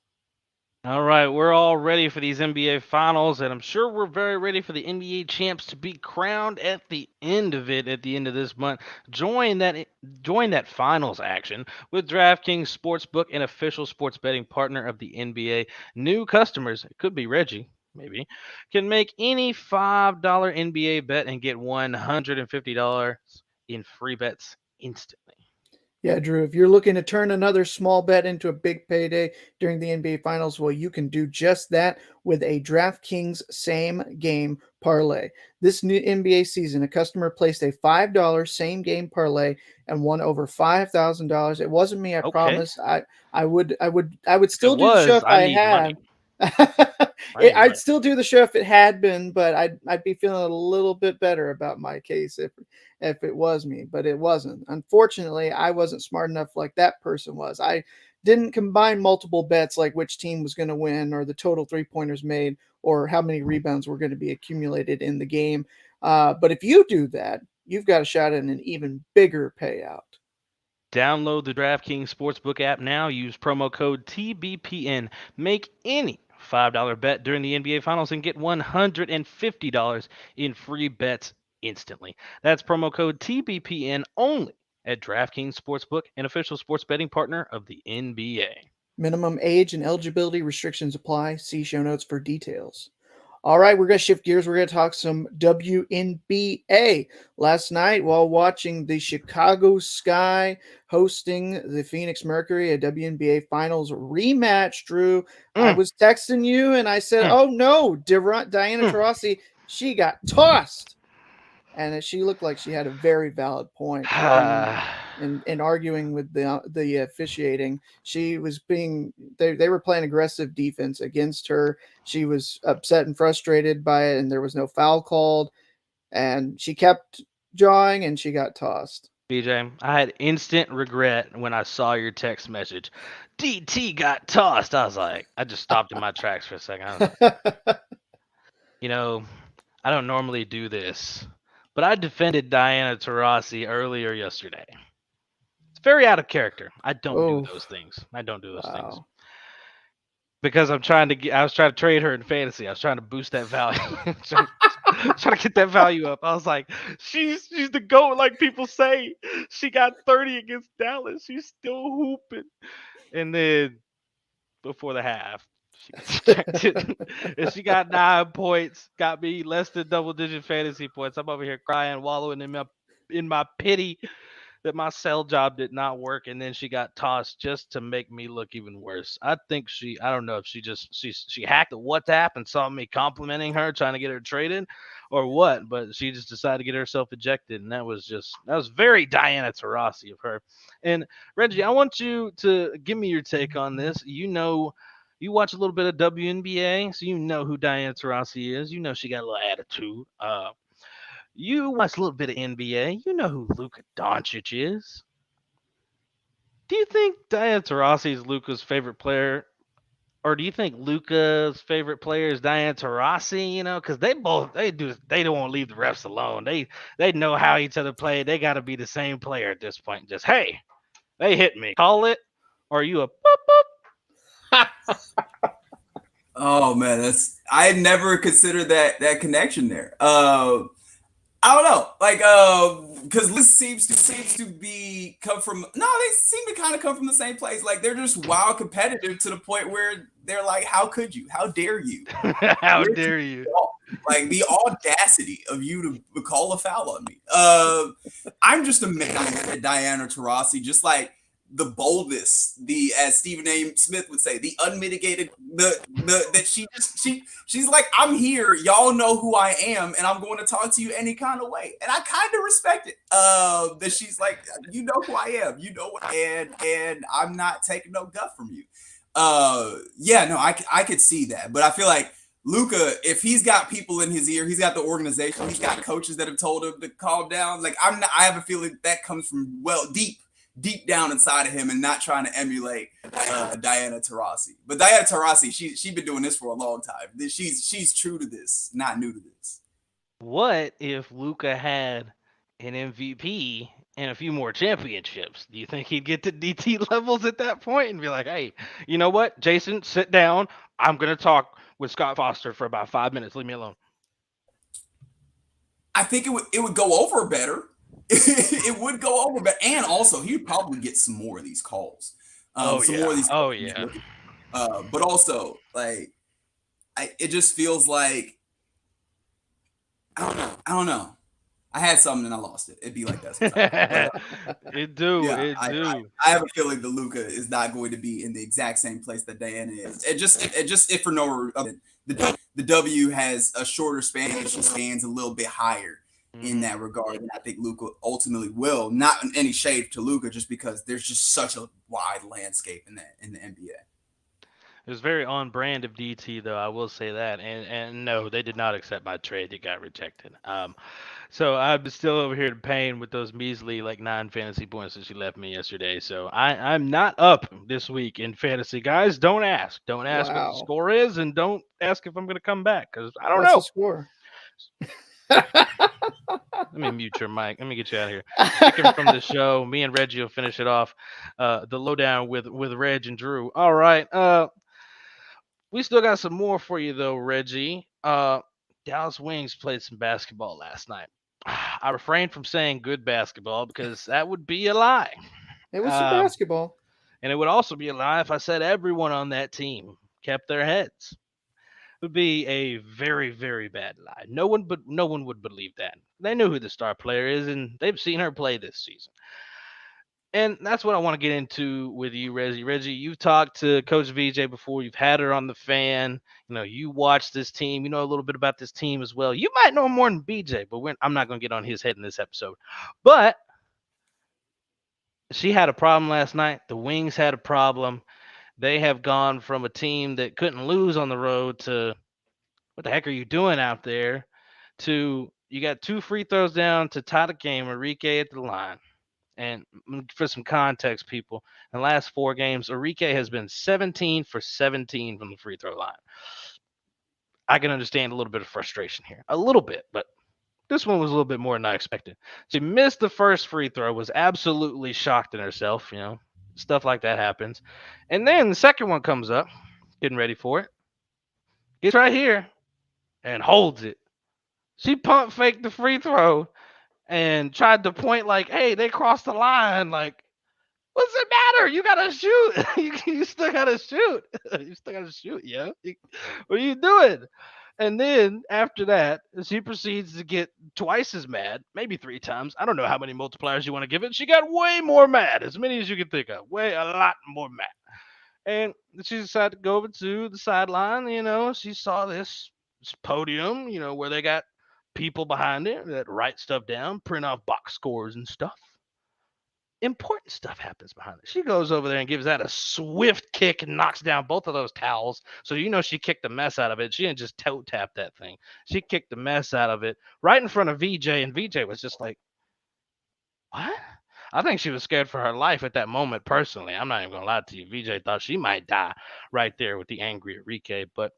Speaker 1: All right, we're all ready for these NBA Finals, and I'm sure we're very ready for the NBA champs to be crowned at the end of it, at the end of this month. Join that finals action with DraftKings Sportsbook, an official sports betting partner of the NBA. New customers, it could be Reggie, maybe, can make any $5 NBA bet and get $150 in free bets instantly.
Speaker 3: Yeah, Drew, if you're looking to turn another small bet into a big payday during the NBA Finals, well, you can do just that with a DraftKings same game parlay. This new NBA season, a customer placed a $5 same game parlay and won over $5,000. It wasn't me, I promise. I would still do the show if I had. I'd still do the show if it had been, but I'd be feeling a little bit better about my case if it was me, but it wasn't. Unfortunately, I wasn't smart enough like that person was. I didn't combine multiple bets like which team was going to win or the total 3-pointers made or how many rebounds were going to be accumulated in the game. But if you do that, you've got a shot at an even bigger payout.
Speaker 1: Download the DraftKings Sportsbook app now. Use promo code TBPN. Make any $5 bet during the NBA Finals and get $150 in free bets instantly. That's promo code TBPN only at DraftKings Sportsbook, an official sports betting partner of the NBA.
Speaker 3: Minimum age and eligibility restrictions apply. See show notes for details. All right, we're going to shift gears. We're going to talk some WNBA. Last night, while watching the Chicago Sky hosting the Phoenix Mercury, a WNBA Finals rematch, Drew, I was texting you and I said, oh no, Diana Taurasi, she got tossed. And she looked like she had a very valid point in arguing with the officiating. She was they were playing aggressive defense against her. She was upset and frustrated by it, and there was no foul called. And she kept jawing, and she got tossed.
Speaker 1: BJ, I had instant regret when I saw your text message. DT got tossed. I was like, I just stopped in my tracks for a second. I was like, I don't normally do this, but I defended Diana Taurasi earlier yesterday. It's very out of character. I don't do those things. Things. Because I was trying to trade her in fantasy. I was trying to boost that value. trying to get that value up. I was like, she's the GOAT, like people say. She got 30 against Dallas. She's still hooping. And then before the half, she got ejected. And she got 9 points. Got me less than double-digit fantasy points. I'm over here crying, wallowing in my pity that my sell job did not work, and then she got tossed just to make me look even worse. I think I don't know if she hacked the WhatsApp and saw me complimenting her, trying to get her traded or what, but she just decided to get herself ejected, and that was very Diana Taurasi of her. And Reggie, I want you to give me your take on this. You watch a little bit of WNBA, so you know who Diana Taurasi is. You know she got a little attitude. You watch a little bit of NBA. You know who Luka Doncic is. Do you think Diana Taurasi is Luka's favorite player? Or do you think Luka's favorite player is Diana Taurasi? Because they don't want to leave the refs alone. They know how each other play. They got to be the same player at this point. Just, hey, they hit me. Call it. Or are you a boop boop?
Speaker 2: Oh man, I had never considered that connection there. I don't know, because this seems to they seem to kind of come from the same place. Like they're just wild competitive to the point where they're like, how could you? How dare you?
Speaker 1: How dare you?
Speaker 2: Like the audacity of you to call a foul on me. I'm just amazed at Diana Taurasi, just like the boldness, as Stephen A. Smith would say, the unmitigated, that she's like, I'm here, y'all know who I am, and I'm going to talk to you any kind of way, and I kind of respect it. That she's like, you know who I am, you know, and I'm not taking no guff from you. I could see that, but I feel like Luka, if he's got people in his ear, he's got the organization, he's got coaches that have told him to calm down. Like I have a feeling that comes from deep down inside of him and not trying to emulate Diana Taurasi. But Diana Taurasi, she's been doing this for a long time. She's true to this, not new to this.
Speaker 1: What if Luka had an MVP and a few more championships? Do you think he'd get to DT levels at that point and be like, hey, you know what, Jason, sit down. I'm going to talk with Scott Foster for about 5 minutes. Leave me alone.
Speaker 2: I think it would go over better. It would go over, but and also he'd probably get some more of these calls. More of these calls. But also, like, it just feels like I don't know. I had something and I lost it. It'd be like that sometimes.
Speaker 1: It do.
Speaker 2: I have a feeling that Luka is not going to be in the exact same place that Diana is. If for no reason, the W has a shorter span. She stands a little bit higher in that regard, and I think Luka ultimately will. Not any shade to Luka, just because there's just such a wide landscape in the NBA.
Speaker 1: It was very on brand of DT, though. I will say that. And no, they did not accept my trade. It got rejected. So I'm still over here in pain with those measly 9 fantasy points that she left me yesterday. So I'm not up this week in fantasy, guys. Don't ask. Don't ask what the score is, and don't ask if I'm going to come back, because I don't know.
Speaker 3: What's the score?
Speaker 1: Let me mute your mic. Let me get you out of here. Kicking from the show. Me and Reggie will finish it off. The lowdown with Reg and Drew. All right. We still got some more for you though, Reggie. Dallas Wings played some basketball last night. I refrained from saying good basketball because that would be a lie.
Speaker 3: It was some
Speaker 1: Um,
Speaker 3: basketball.
Speaker 1: and it would also be a lie if I said everyone on that team kept their heads. It would be a very, very bad lie. No one would believe that. They know who the star player is, and they've seen her play this season. And that's what I want to get into with you, Reggie. Reggie, you've talked to Coach VJ before. You've had her on the fan. You watch this team. You know a little bit about this team as well. You might know more than BJ, but I'm not going to get on his head in this episode. But she had a problem last night. The Wings had a problem. They have gone from a team that couldn't lose on the road to what the heck are you doing out there? To you got 2 free throws down to tie the game. Enrique at the line. And for some context, people, in the last 4 games, Enrique has been 17 for 17 from the free throw line. I can understand a little bit of frustration here. A little bit, but this one was a little bit more than I expected. She missed the first free throw, was absolutely shocked in herself. Stuff like that happens. And then the second one comes up, getting ready for it. Gets right here and holds it. She pump faked the free throw and tried to point like, hey, they crossed the line. Like, what's it matter? You gotta shoot. you still gotta shoot. You still gotta shoot, yeah. What are you doing? And then after that, she proceeds to get twice as mad, maybe 3 times. I don't know how many multipliers you want to give it. She got way more mad, as many as you can think of. A lot more mad. And she decided to go over to the sideline. She saw this podium, where they got people behind it that write stuff down, print off box scores and stuff. Important stuff happens behind it. She goes over there and gives that a swift kick and knocks down both of those towels. So she kicked the mess out of it. She didn't just toe tap that thing. She kicked the mess out of it right in front of VJ, and VJ was just like, what? I think she was scared for her life at that moment, personally. I'm not even going to lie to you. VJ thought she might die right there with the angry Enrique. But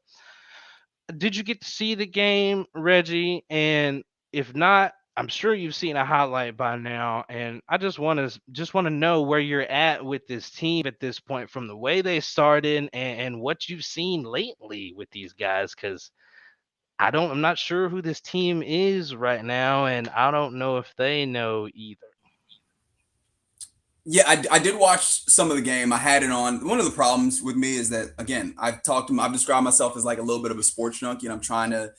Speaker 1: did you get to see the game, Reggie? And if not, I'm sure you've seen a highlight by now, and I just want to know where you're at with this team at this point, from the way they started and what you've seen lately with these guys. Because I'm not sure who this team is right now, and I don't know if they know either.
Speaker 2: Yeah, I did watch some of the game. I had it on. One of the problems with me is that, again, I've described myself as like a little bit of a sports junkie, and I'm trying to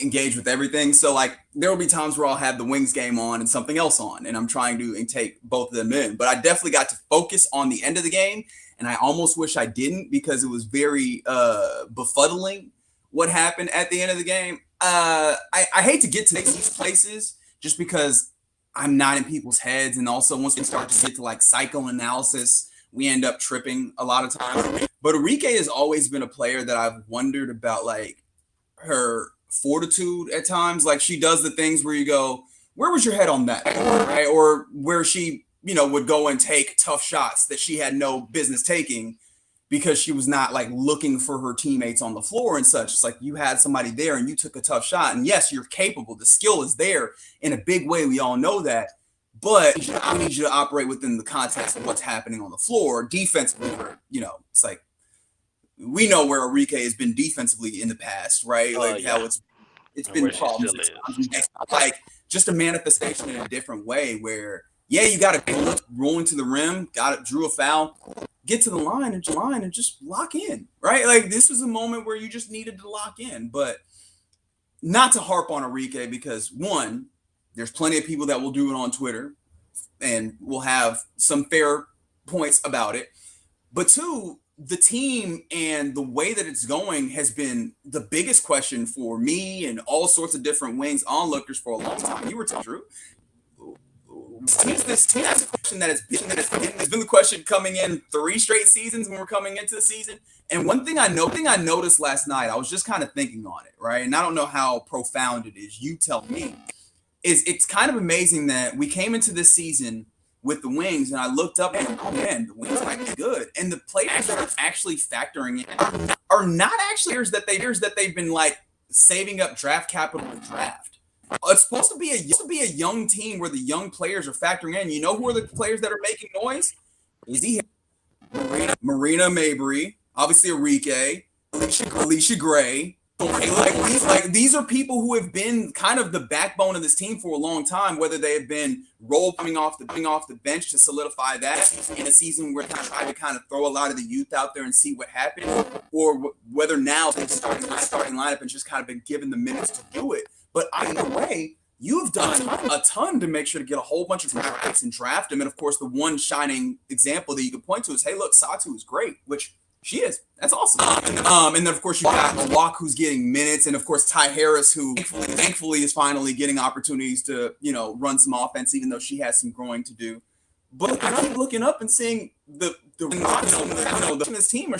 Speaker 2: engage with everything. So like there will be times where I'll have the Wings game on and something else on, and I'm trying to take both of them in. But I definitely got to focus on the end of the game, and I almost wish I didn't, because it was very befuddling what happened at the end of the game. I hate to get to these places just because I'm not in people's heads, and also once we start to get to like psychoanalysis, we end up tripping a lot of times. But Enrique has always been a player that I've wondered about, like her fortitude at times. Like she does the things where you go, where was your head on that? Right? Or where she, would go and take tough shots that she had no business taking because she was not like looking for her teammates on the floor and such. It's like you had somebody there and you took a tough shot. And yes, you're capable. The skill is there in a big way. We all know that. But I need you to operate within the context of what's happening on the floor defensively. It's like, we know where Enrique has been defensively in the past, right? Like how it's been problems. Like just a manifestation in a different way where, yeah, you got to roll into the rim, drew a foul, get to the line and just lock in, right? Like this was a moment where you just needed to lock in, but not to harp on Enrique, because one, there's plenty of people that will do it on Twitter and will have some fair points about it. But two, the team and the way that it's going has been the biggest question for me and all sorts of different Wings onlookers for a long time. You were true. This team has a question that has been the question coming in 3 straight seasons when we're coming into the season. And one thing I noticed last night, I was just kind of thinking on it, right? And I don't know how profound it is. You tell me. It's kind of amazing that we came into this season with the Wings, and I looked up and, oh man, the Wings might be good. And the players that are actually factoring in are not actually players that they've been like saving up draft capital to draft. It's supposed to be a young team where the young players are factoring in. You know who are the players that are making noise? Marina Mabrey, obviously Enrique, Alicia Gray. Okay, these are people who have been kind of the backbone of this team for a long time, whether they have been coming off the bench to solidify that in a season where they try to kind of throw a lot of the youth out there and see what happens, or whether now they're starting lineup and just kind of been given the minutes to do it. But either way, you've done a ton to make sure to get a whole bunch of drafts and draft them. And of course, the one shining example that you can point to is, hey, look, Satu is great, which she is. That's awesome. And then, of course, you got Walk, who's getting minutes. And, of course, Ty Harris, who thankfully is finally getting opportunities to, run some offense, even though she has some growing to do. But I keep looking up and seeing this team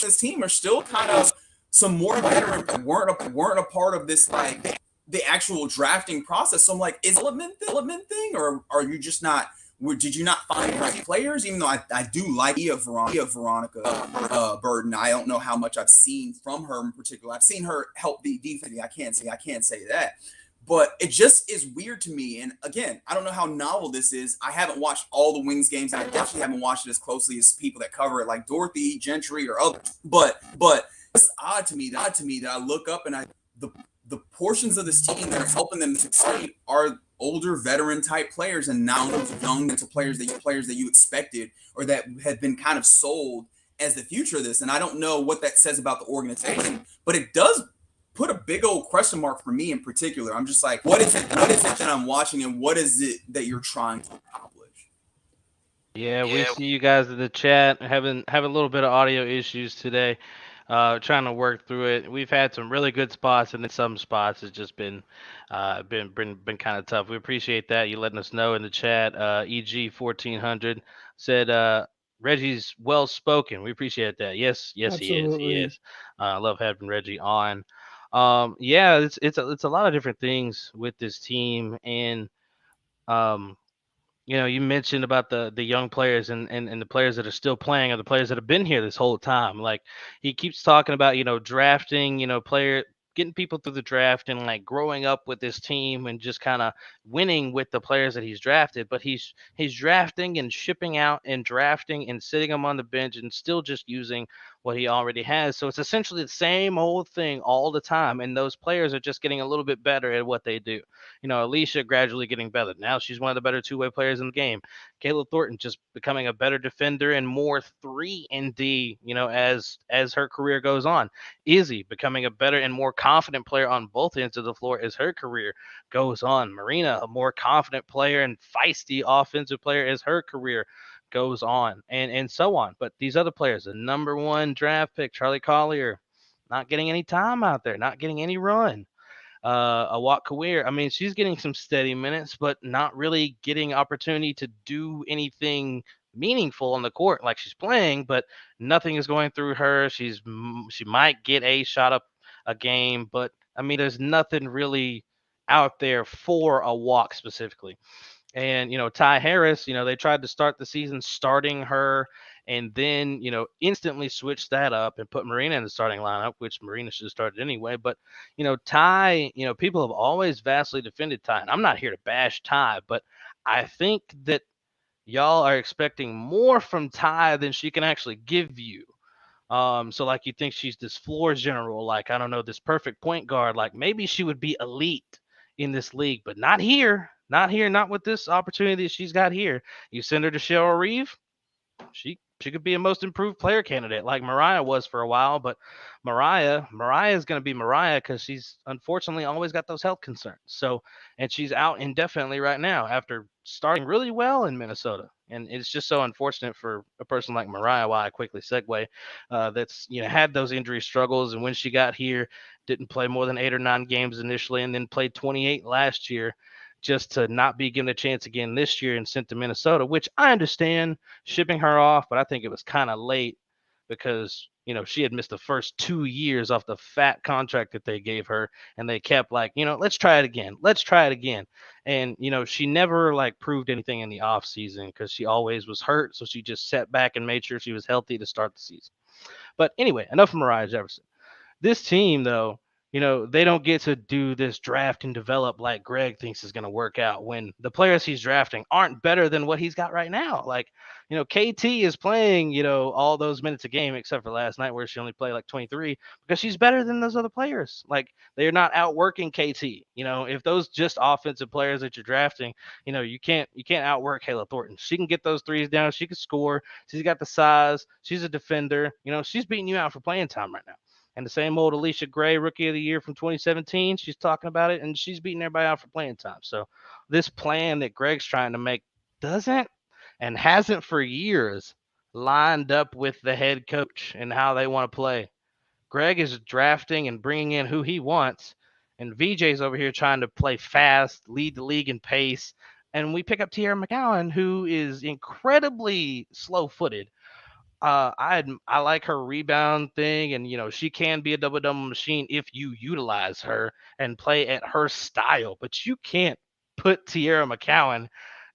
Speaker 2: are still kind of some more veterans that weren't a part of this, like, the actual drafting process. So I'm like, is it an element thing, or are you just not – did you not find the right players? Even though I do like Veronica Burden, I don't know how much I've seen from her in particular. I've seen her help the defense. I can't say that, but it just is weird to me. And again, I don't know how novel this is. I haven't watched all the Wings games, and I definitely haven't watched it as closely as people that cover it, like Dorothy Gentry or others. But it's odd to me that I look up and the portions of this team that are helping them succeed are older veteran type players, and now young to players that you expected or that had been kind of sold as the future of this. And I don't know what that says about the organization, but it does put a big old question mark for me in particular. I'm just like, what is it that I'm watching, and what is it that you're trying to accomplish?
Speaker 1: Yeah, we see you guys in the chat having a little bit of audio issues today. Trying to work through it. We've had some really good spots, and then some spots has just been kind of tough. We appreciate that you letting us know in the chat. EG 1400 said Reggie's well spoken. We appreciate that. Yes,
Speaker 3: Absolutely.
Speaker 1: he is. I love having Reggie on. Yeah, it's a lot of different things with this team, and um, you mentioned about the young players and the players that are still playing, or the players that have been here this whole time. Like, he keeps talking about, drafting, getting people through the draft and like growing up with this team and just kind of winning with the players that he's drafted. But he's drafting and shipping out and drafting and sitting them on the bench and still just using what he already has. So it's essentially the same old thing all the time. And those players are just getting a little bit better at what they do. Alicia gradually getting better. Now she's one of the better two-way players in the game. Caleb Thornton just becoming a better defender and more 3 and D, as her career goes on. Izzy becoming a better and more confident player on both ends of the floor as her career goes on. Marina, a more confident player and feisty offensive player as her career goes on, and so on. But these other players, the number 1 draft pick, Charlie Collier, not getting any time out there, not getting any run. Awak Kawir, I mean, she's getting some steady minutes, but not really getting opportunity to do anything meaningful on the court. Like, she's playing, but nothing is going through her. She might get a shot up a game, but I mean, there's nothing really out there for a walk specifically. And, Ty Harris, they tried to start the season starting her and then, instantly switched that up and put Marina in the starting lineup, which Marina should have started anyway. But, Ty, people have always vastly defended Ty. And I'm not here to bash Ty, but I think that y'all are expecting more from Ty than she can actually give you. So like, you think she's this floor general, like, I don't know, this perfect point guard, like maybe she would be elite in this league, but not here, not with this opportunity that she's got here. You send her to Cheryl Reeve, she could be a most improved player candidate like Mariah was for a while, but Mariah is going to be Mariah because she's unfortunately always got those health concerns. So, and she's out indefinitely right now after starting really well in Minnesota. And it's just so unfortunate for a person like Mariah, why I quickly segue, that's, had those injury struggles. And when she got here, didn't play more than 8 or 9 games initially, and then played 28 last year, just to not be given a chance again this year and sent to Minnesota, which I understand shipping her off, but I think it was kind of late because, she had missed the first 2 years off the fat contract that they gave her, and they kept like, let's try it again. Let's try it again. And, she never like proved anything in the off season because she always was hurt. So she just sat back and made sure she was healthy to start the season. But anyway, enough of Mariah Jefferson. This team, though, they don't get to do this draft and develop like Greg thinks is going to work out when the players he's drafting aren't better than what he's got right now. Like, KT is playing, all those minutes a game except for last night where she only played like 23 because she's better than those other players. Like, they're not outworking KT. If those just offensive players that you're drafting, you can't outwork Kayla Thornton. She can get those threes down. She can score. She's got the size. She's a defender. She's beating you out for playing time right now. And the same old Alicia Gray, Rookie of the Year from 2017, she's talking about it, and she's beating everybody out for playing time. So this plan that Greg's trying to make doesn't and hasn't for years lined up with the head coach and how they want to play. Greg is drafting and bringing in who he wants, and VJ's over here trying to play fast, lead the league in pace, and we pick up Tierra McCowan, who is incredibly slow-footed. I like her rebound thing, and she can be a double machine if you utilize her and play at her style. But you can't put Tierra McCowan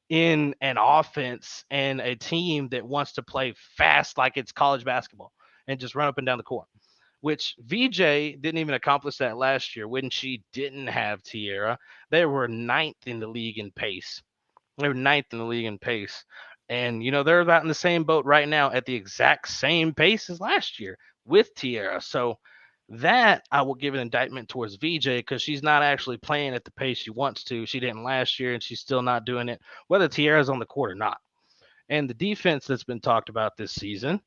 Speaker 1: in an offense and a team that wants to play fast like it's college basketball and just run up and down the court. Which VJ didn't even accomplish that last year when she didn't have Tierra. They were ninth in the league in pace. They were ninth in the league in pace. And, they're about in the same boat right now at the exact same pace as last year with Tierra. So that I will give an indictment towards VJ because she's not actually playing at the pace she wants to. She didn't last year, and she's still not doing it, whether Tierra's on the court or not. And the defense that's been talked about this season,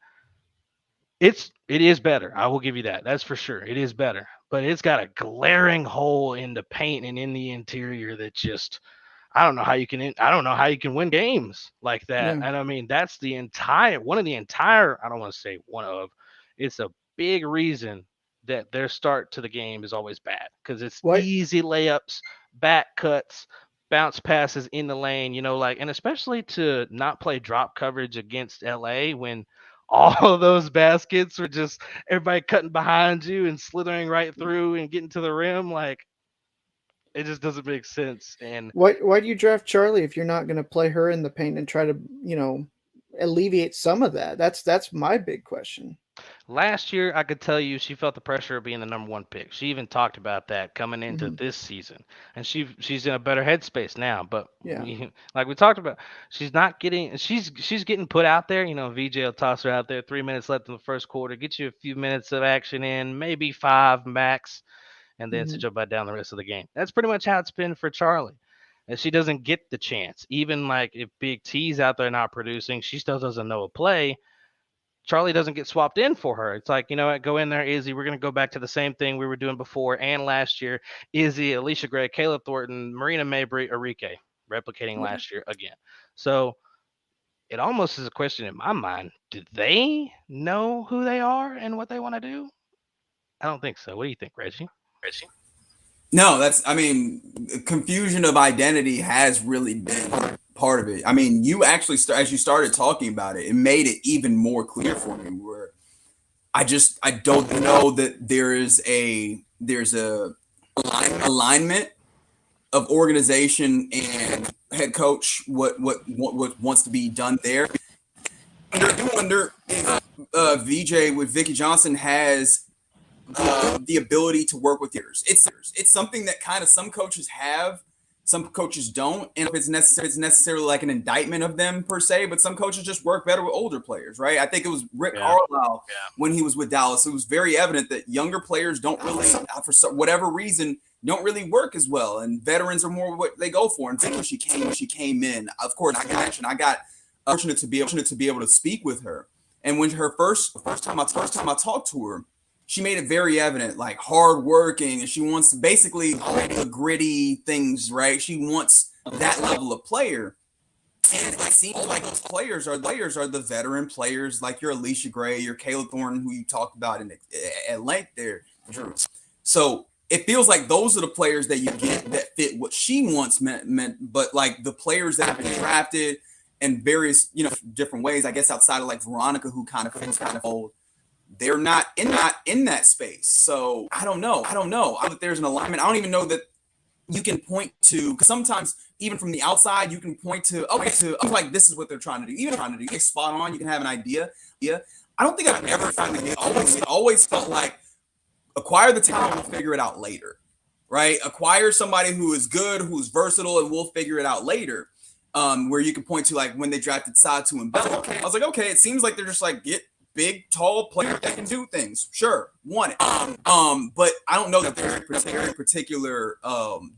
Speaker 1: it is better. I will give you that. That's for sure. It is better. But it's got a glaring hole in the paint and in the interior that just – I don't know how you can win games like that.
Speaker 3: Yeah.
Speaker 1: And I mean, that's I don't want to say it's a big reason that their start to the game is always bad because it's easy layups, back cuts, bounce passes in the lane, and especially to not play drop coverage against LA when all of those baskets were just everybody cutting behind you and slithering right through and getting to the rim. Like, it just doesn't make sense. And
Speaker 3: why do you draft Charlie if you're not going to play her in the paint and try to, alleviate some of that? That's my big question.
Speaker 1: Last year, I could tell you she felt the pressure of being the number one pick. She even talked about that coming into this season, and she's in a better headspace now. But like we talked about, she's getting put out there. VJ will toss her out there. 3 minutes left in the first quarter, get you a few minutes of action in, maybe 5 max. And then to jump back down the rest of the game. That's pretty much how it's been for Charlie. And she doesn't get the chance. Even like if Big T's out there not producing, she still doesn't know a play. Charlie doesn't get swapped in for her. It's like, what, go in there, Izzy. We're going to go back to the same thing we were doing before and last year. Izzy, Alicia Gray, Kayla Thornton, Marina Mabry, Enrique, replicating last year again. So it almost is a question in my mind. Do they know who they are and what they want to do? I don't think so. What do you think, Reggie?
Speaker 2: No, confusion of identity has really been part of it. I mean, you actually, as you started talking about it, it made it even more clear for me where I don't know that there's a alignment of organization and head coach, what wants to be done there. Under VJ with Vicky Johnson has the ability to work with years. It's something that kind of some coaches have, some coaches don't, and if it's necessarily like an indictment of them per se, but some coaches just work better with older players, right? I think it was Rick Carlisle when he was with Dallas. It was very evident that younger players don't really, for whatever reason, don't really work as well, and veterans are more what they go for. And when she came in, of course, I got fortunate to be able to speak with her, and when her first time I talked to her, she made it very evident, like hardworking, and she wants basically all the gritty things, right? She wants that level of player. And it seems like those players are the veteran players, like your Alicia Gray, your Kayla Thornton, who you talked about at length there, Drew. So it feels like those are the players that you get that fit what she wants meant, but like the players that have been drafted in various, different ways, I guess outside of like Veronica, who kind of fits old. They're not in that space. So I don't know. I think there's an alignment. I don't even know that you can point to, because sometimes even from the outside, you can point to, like this is what they're trying to do. Even trying to do spot on, you can have an idea. Yeah. I don't think I've ever found it. Always felt like Acquire the talent, we'll figure it out later, right? Acquire somebody who is good, who's versatile, and we'll figure it out later. Where you can point to like when they drafted Satu and Bell. I was like, okay, it seems like they're just like get big, tall players that can do things. Sure, want it. But I don't know that there's a very particular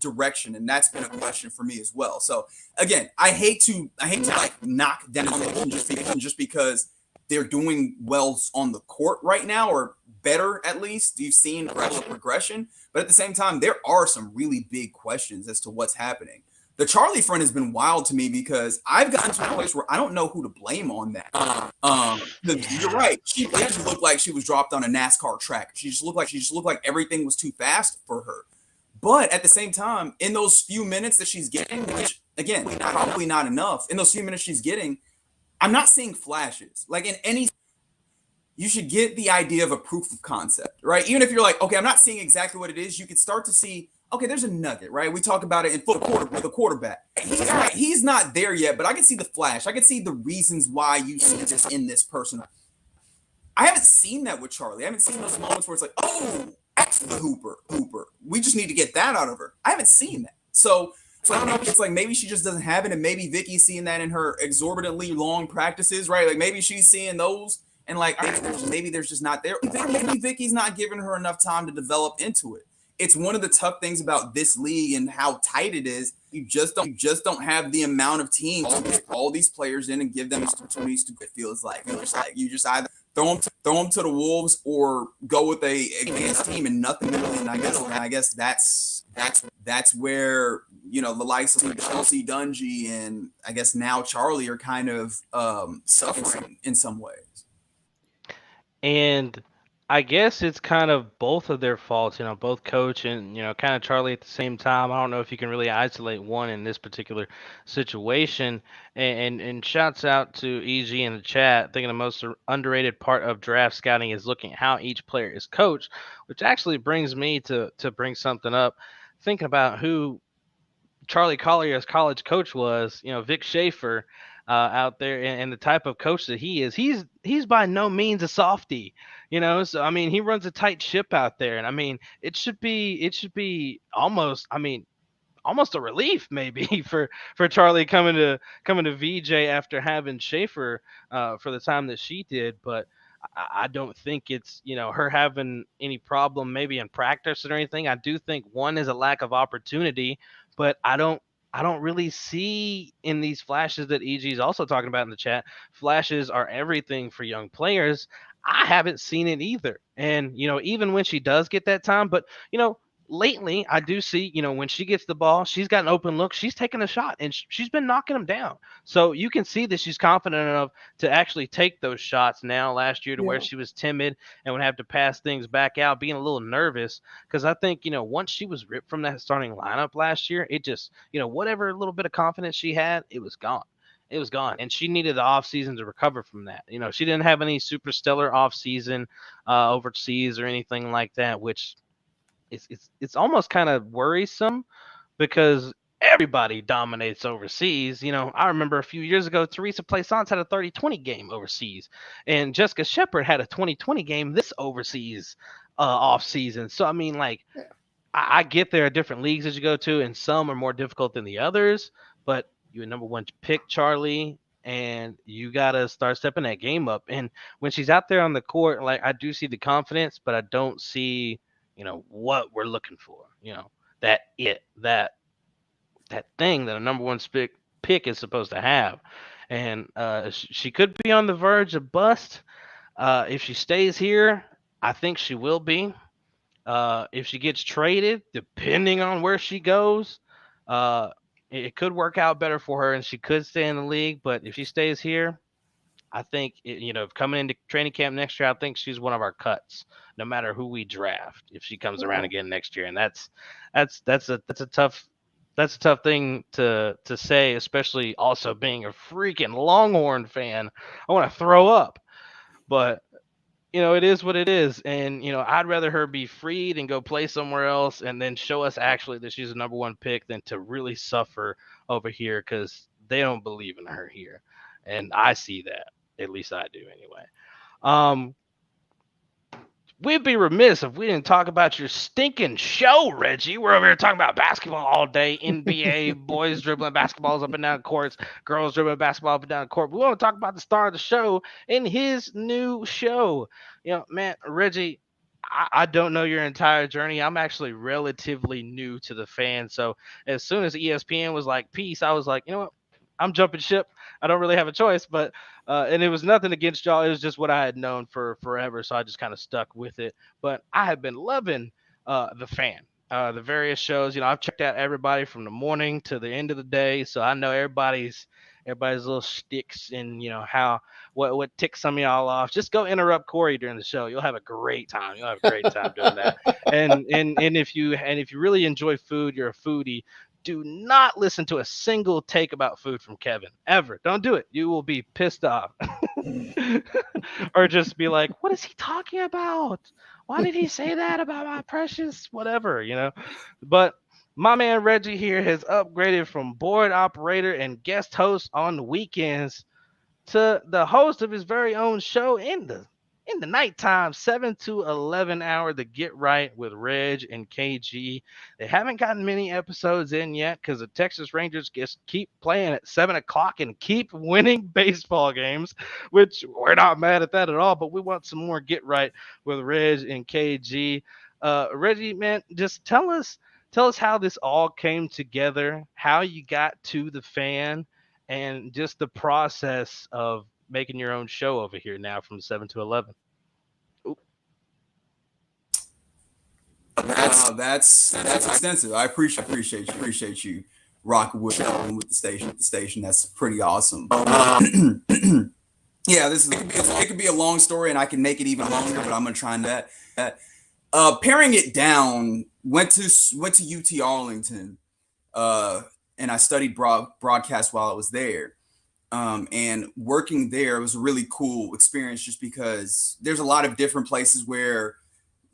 Speaker 2: direction, and that's been a question for me as well. So again, I hate to like knock down just because they're doing well on the court right now, or better at least. You've seen progression, but at the same time, there are some really big questions as to what's happening. The Charlie front has been wild to me because I've gotten to a place where I don't know who to blame on that. You're right. She just looked like she was dropped on a NASCAR track. She just looked like everything was too fast for her. But at the same time, in those few minutes that she's getting, which again, probably not enough, in those few minutes she's getting, I'm not seeing flashes. Like in any, you should get the idea of a proof of concept, right? Even if you're like, okay, I'm not seeing exactly what it is, you could start to see, okay, there's a nugget, right? We talk about it in football with a quarterback. He's not there yet, but I can see the flash. I can see the reasons why you see this in this person. I haven't seen that with Charlie. I haven't seen those moments where it's like, oh, that's the hooper. We just need to get that out of her. I haven't seen that. So I don't know if it's like maybe she just doesn't have it, and maybe Vicky's seeing that in her exorbitantly long practices, right? Like maybe she's seeing those, and like maybe there's just not there. Maybe Vicky's not giving her enough time to develop into it. It's one of the tough things about this league and how tight it is. You just don't have the amount of teams to get all these players in and give them opportunities to. It feels like you just either throw them to the wolves or go with a advanced team and nothing really. And I guess that's where the likes of Chelsea, Dungy, and I guess now Charlie are kind of suffering in some ways.
Speaker 1: And I guess it's kind of both of their faults, both coach and, kind of Charlie at the same time. I don't know if you can really isolate one in this particular situation. And shouts out to EG in the chat, thinking the most underrated part of draft scouting is looking at how each player is coached, which actually brings me to bring something up. Thinking about who Charlie Collier's college coach was, Vic Schaefer, out there, and the type of coach that he is. He's by no means a softie, So I mean, he runs a tight ship out there, and I mean, it should be almost, almost a relief maybe for Charlie coming to VJ after having Schaefer for the time that she did, but. I don't think it's her having any problem maybe in practice or anything. I do think one is a lack of opportunity, but I don't really see in these flashes that EG is also talking about in the chat. Flashes are everything for young players. I haven't seen it either. And, even when she does get that time, but, lately I do see, when she gets the ball, she's got an open look, she's taking a shot and she's been knocking them down. So you can see that she's confident enough to actually take those shots now. Last year to where she was timid and would have to pass things back out, being a little nervous. Because I think, once she was ripped from that starting lineup last year, it just, whatever little bit of confidence she had, it was gone. It was gone, and she needed the off season to recover from that. She didn't have any super stellar off season overseas or anything like that, which it's almost kind of worrisome because everybody dominates overseas. I remember a few years ago, Teresa Plaisance had a 30-20 game overseas, and Jessica Shepard had a 20-20 game this overseas off season. So I mean, like, I get there are different leagues that you go to, and some are more difficult than the others. But you're number one pick, Charlie, and you gotta start stepping that game up. And when she's out there on the court, like, I do see the confidence, but I don't see what we're looking for. That thing that a number one pick is supposed to have. And she could be on the verge of bust. If she stays here, I think she will be. If she gets traded, depending on where she goes, it could work out better for her and she could stay in the league. But if she stays here, I think, coming into training camp next year, I think she's one of our cuts, no matter who we draft, if she comes around again next year. And that's a tough thing to say, especially also being a freaking Longhorn fan. I want to throw up, but it is what it is. And, I'd rather her be freed and go play somewhere else and then show us actually that she's a number one pick than to really suffer over here because they don't believe in her here. And I see that. At least I do anyway. we'd be remiss if we didn't talk about your stinking show, Reggie. We're over here talking about basketball all day, NBA, boys dribbling basketballs up and down courts, girls dribbling basketball up and down court. We want to talk about the star of the show and his new show. Man, Reggie, I don't know your entire journey. I'm actually relatively new to the fan. So as soon as ESPN was like, peace, I was like, you know what? I'm jumping ship. I don't really have a choice, but and it was nothing against y'all. It was just what I had known for forever, so I just kind of stuck with it. But I have been loving the fan, the various shows. I've checked out everybody from the morning to the end of the day, so I know everybody's little sticks and how what ticks some of y'all off. Just go interrupt Corey during the show. You'll have a great time. You'll have a great time doing that. And if you really enjoy food, you're a foodie, do not listen to a single take about food from Kevin ever. Don't do it. You will be pissed off. Or just be like, what is he talking about? Why did he say that about my precious whatever? But my man Reggie here has upgraded from board operator and guest host on the weekends to the host of his very own show in the nighttime, 7 to 11 hour, the Get Right with Reg and KG. They haven't gotten many episodes in yet because the Texas Rangers just keep playing at 7 o'clock and keep winning baseball games, which we're not mad at that at all, but we want some more Get Right with Reg and KG. Reggie, man, just tell us how this all came together, how you got to the fan, and just the process of making your own show over here now from 7 to 11.
Speaker 2: That's extensive. I appreciate you rocking with the station. That's pretty awesome. Yeah, it could be a long story, and I can make it even longer, but I'm gonna try that. Paring it down, went to UT Arlington, and I studied broadcast while I was there. And working there was a really cool experience just because there's a lot of different places where,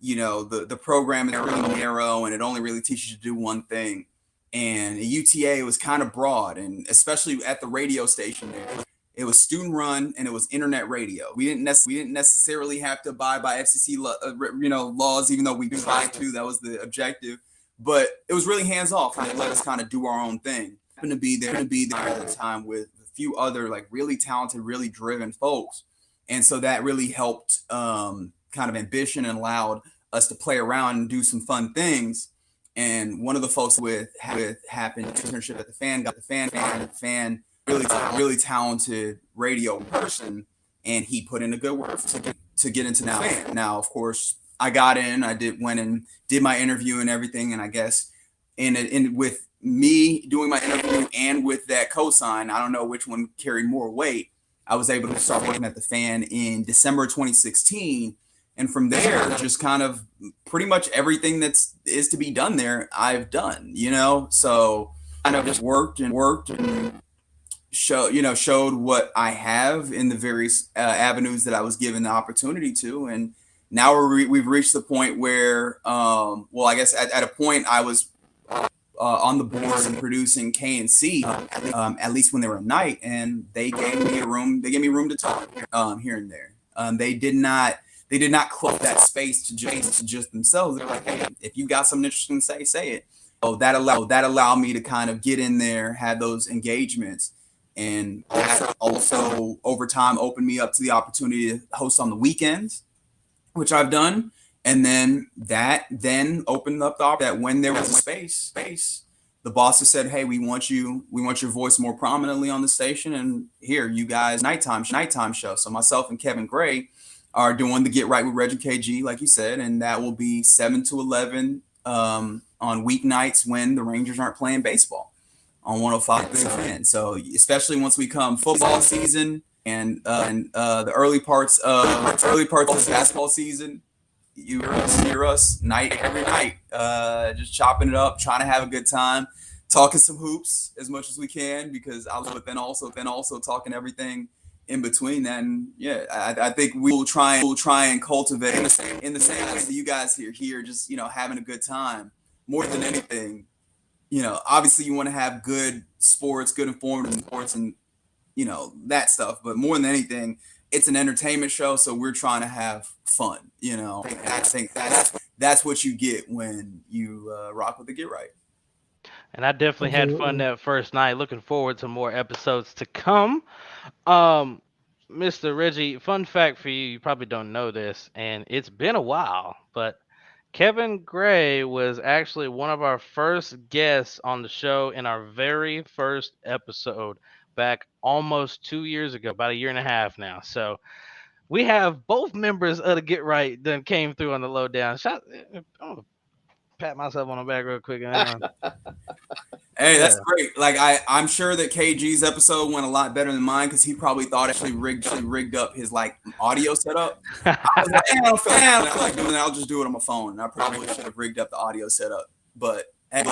Speaker 2: the program is really narrow and it only really teaches you to do one thing. And at UTA was kind of broad, and especially at the radio station there, it was student run and it was internet radio. We didn't necessarily have to abide by FCC laws, even though we tried to. That was the objective, but it was really hands off, and they let us kind of do our own thing. Happened to be there at the time with few other really talented, really driven folks, and so that really helped kind of ambition and allowed us to play around and do some fun things. And one of the folks with happened internship at the fan, really talented radio person, and he put in a good work to get into the fan. Now, of course, I got in. Went and did my interview and everything, and I guess in with me doing my interview and with that cosign, I don't know which one carried more weight. I was able to start working at the fan in December 2016. And from there, just kind of pretty much everything is to be done there, I've done, so kind of just worked and showed what I have in the various avenues that I was given the opportunity to. And now we've reached the point where, I guess at a point I was on the board and producing KNC, at least when they were at night, and they gave me room to talk here and there. They did not close that space to just themselves. They're like, hey, if you got something interesting to say it. Oh, that allowed me to kind of get in there, have those engagements, and that also over time opened me up to the opportunity to host on the weekends, which I've done. And then that opened up the opportunity that when there was a space, the bosses said, hey, we want your voice more prominently on the station, and here, you guys, nighttime show. So myself and Kevin Gray are doing the Get Right with Reg KG, like you said, and that will be 7 to 11 on weeknights when the Rangers aren't playing baseball on 105 Big Fan. So especially once we come football season and the early parts of the basketball season, you hear us every night, just chopping it up, trying to have a good time, talking some hoops as much as we can, because but then also talking everything in between that. And yeah, I think we will try and cultivate in the same way that you guys here, just having a good time more than anything. Obviously you want to have good sports, good informative sports, and that stuff. But more than anything, it's an entertainment show, so we're trying to have fun. I think that's what you get when you rock with the Get Right.
Speaker 1: And I definitely had fun
Speaker 3: Absolutely.
Speaker 1: that first night. Looking forward to more episodes to come. Um, Mr. Reggie, fun fact for you, you probably don't know this, and it's been a while, but Kevin Gray was actually one of our first guests on the show in our very first episode back almost 2 years ago, about a year and a half now. So we have both members of the Get Right that came through on the Lowdown. I'm gonna pat myself on the back real quick.
Speaker 2: Hey,
Speaker 1: Yeah.
Speaker 2: that's great. Like I'm sure that KG's episode went a lot better than mine because he probably thought actually rigged up his like audio setup. I was like, I don't feel like doing that. I'll just do it on my phone. And I probably should have rigged up the audio setup, but hey,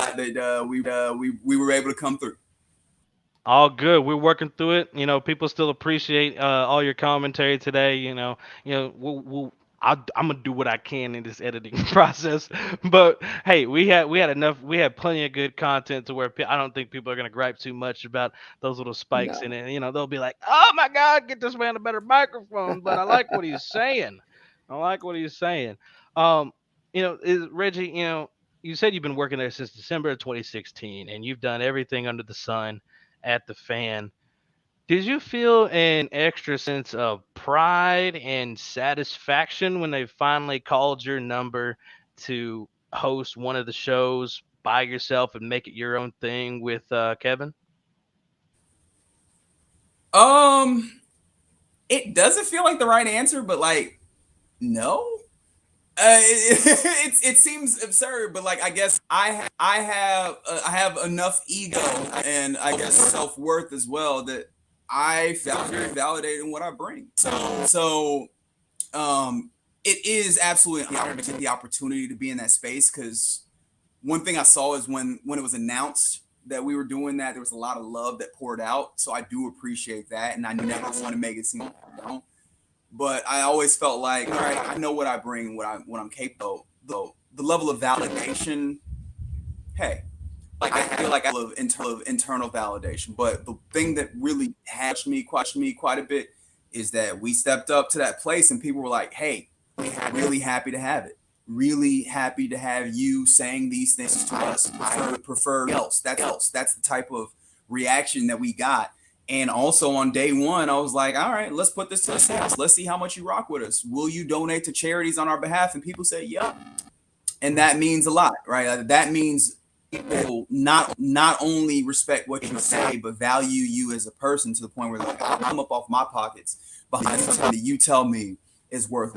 Speaker 2: we were able to come through.
Speaker 1: All good. We're working through it. People still appreciate all your commentary today. I'm gonna do what I can in this editing process. But hey, we had enough. We had plenty of good content to where I don't think people are gonna gripe too much about those little spikes in
Speaker 3: No.
Speaker 1: it. They'll be like, "Oh my God, get this man a better microphone." But I like what he's saying. I like what he's saying. Um, Reggie. You said you've been working there since December of 2016, and you've done everything under the sun at the Fan. Did you feel an extra sense of pride and satisfaction when they finally called your number to host one of the shows by yourself and make it your own thing with Kevin?
Speaker 2: Um, it doesn't feel like the right answer, but like no. It seems absurd, but like I guess I have enough ego and I guess self worth as well that I felt very validated in what I bring. So it is absolutely an honor to get the opportunity to be in that space because one thing I saw is when it was announced that we were doing that, there was a lot of love that poured out. So I do appreciate that, and I never want to make it seem but I always felt like, all right, I know what I bring, what I'm capable of. The level of validation, hey, like I feel like I love internal validation. But the thing that really hatched me quite a bit is that we stepped up to that place and people were like, hey, really happy to have it. Really happy to have you saying these things to us. I would prefer else. That's the type of reaction that we got. And also on day one, I was like, all right, let's put this to the test. Let's see how much you rock with us. Will you donate to charities on our behalf? And people say, yeah. And that means a lot, right? That means people not only respect what you say, but value you as a person to the point where like, I'll come up off my pockets behind something that you tell me is worth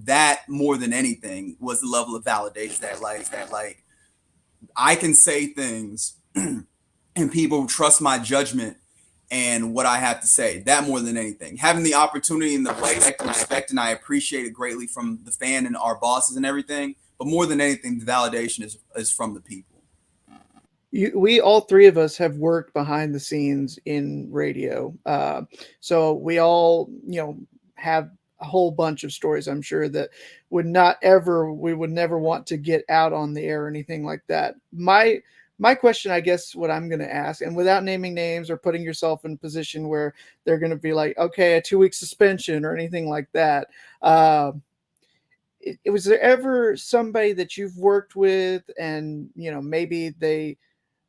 Speaker 2: that more than anything was the level of validation that like I can say things and people trust my judgment and what I have to say. That more than anything, having the opportunity in the place, respect, and I appreciate it greatly from the fan and our bosses and everything. But more than anything, the validation is from the people.
Speaker 3: We all three of us have worked behind the scenes in radio, so we all have a whole bunch of stories. I'm sure that we would never want to get out on the air or anything like that. My question, I guess, what I'm going to ask, and without naming names or putting yourself in a position where they're going to be like, okay, a 2-week suspension or anything like that. Was there ever somebody that you've worked with and, maybe they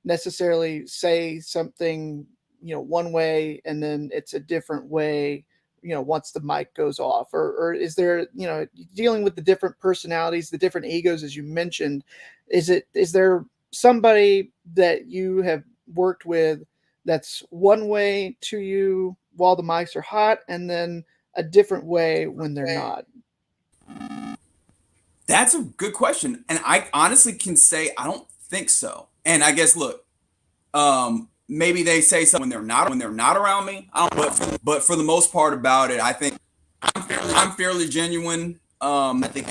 Speaker 3: necessarily say something, one way and then it's a different way, once the mic goes off, or is there, dealing with the different personalities, the different egos, as you mentioned, is there somebody that you have worked with that's one way to you while the mics are hot and then a different way when they're not?
Speaker 2: That's a good question. And I honestly can say I don't think so. And I guess look, maybe they say something when they're not around me. I don't but for the most part about it, I think I'm fairly genuine. I think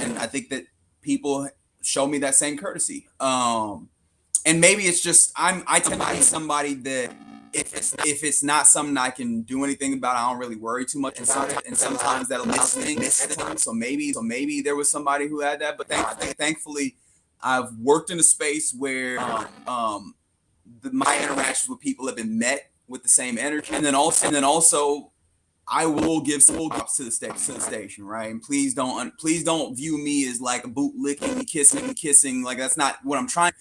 Speaker 2: that people show me that same courtesy. And maybe it's just I tend to be somebody that if it's not something I can do anything about, I don't really worry too much about it. And sometimes that'll miss things. So maybe there was somebody who had that. But thankfully, I've worked in a space where my interactions with people have been met with the same energy. And then also I will give some props to the station, right? And please don't view me as like a boot licking, kissing. Like that's not what I'm trying.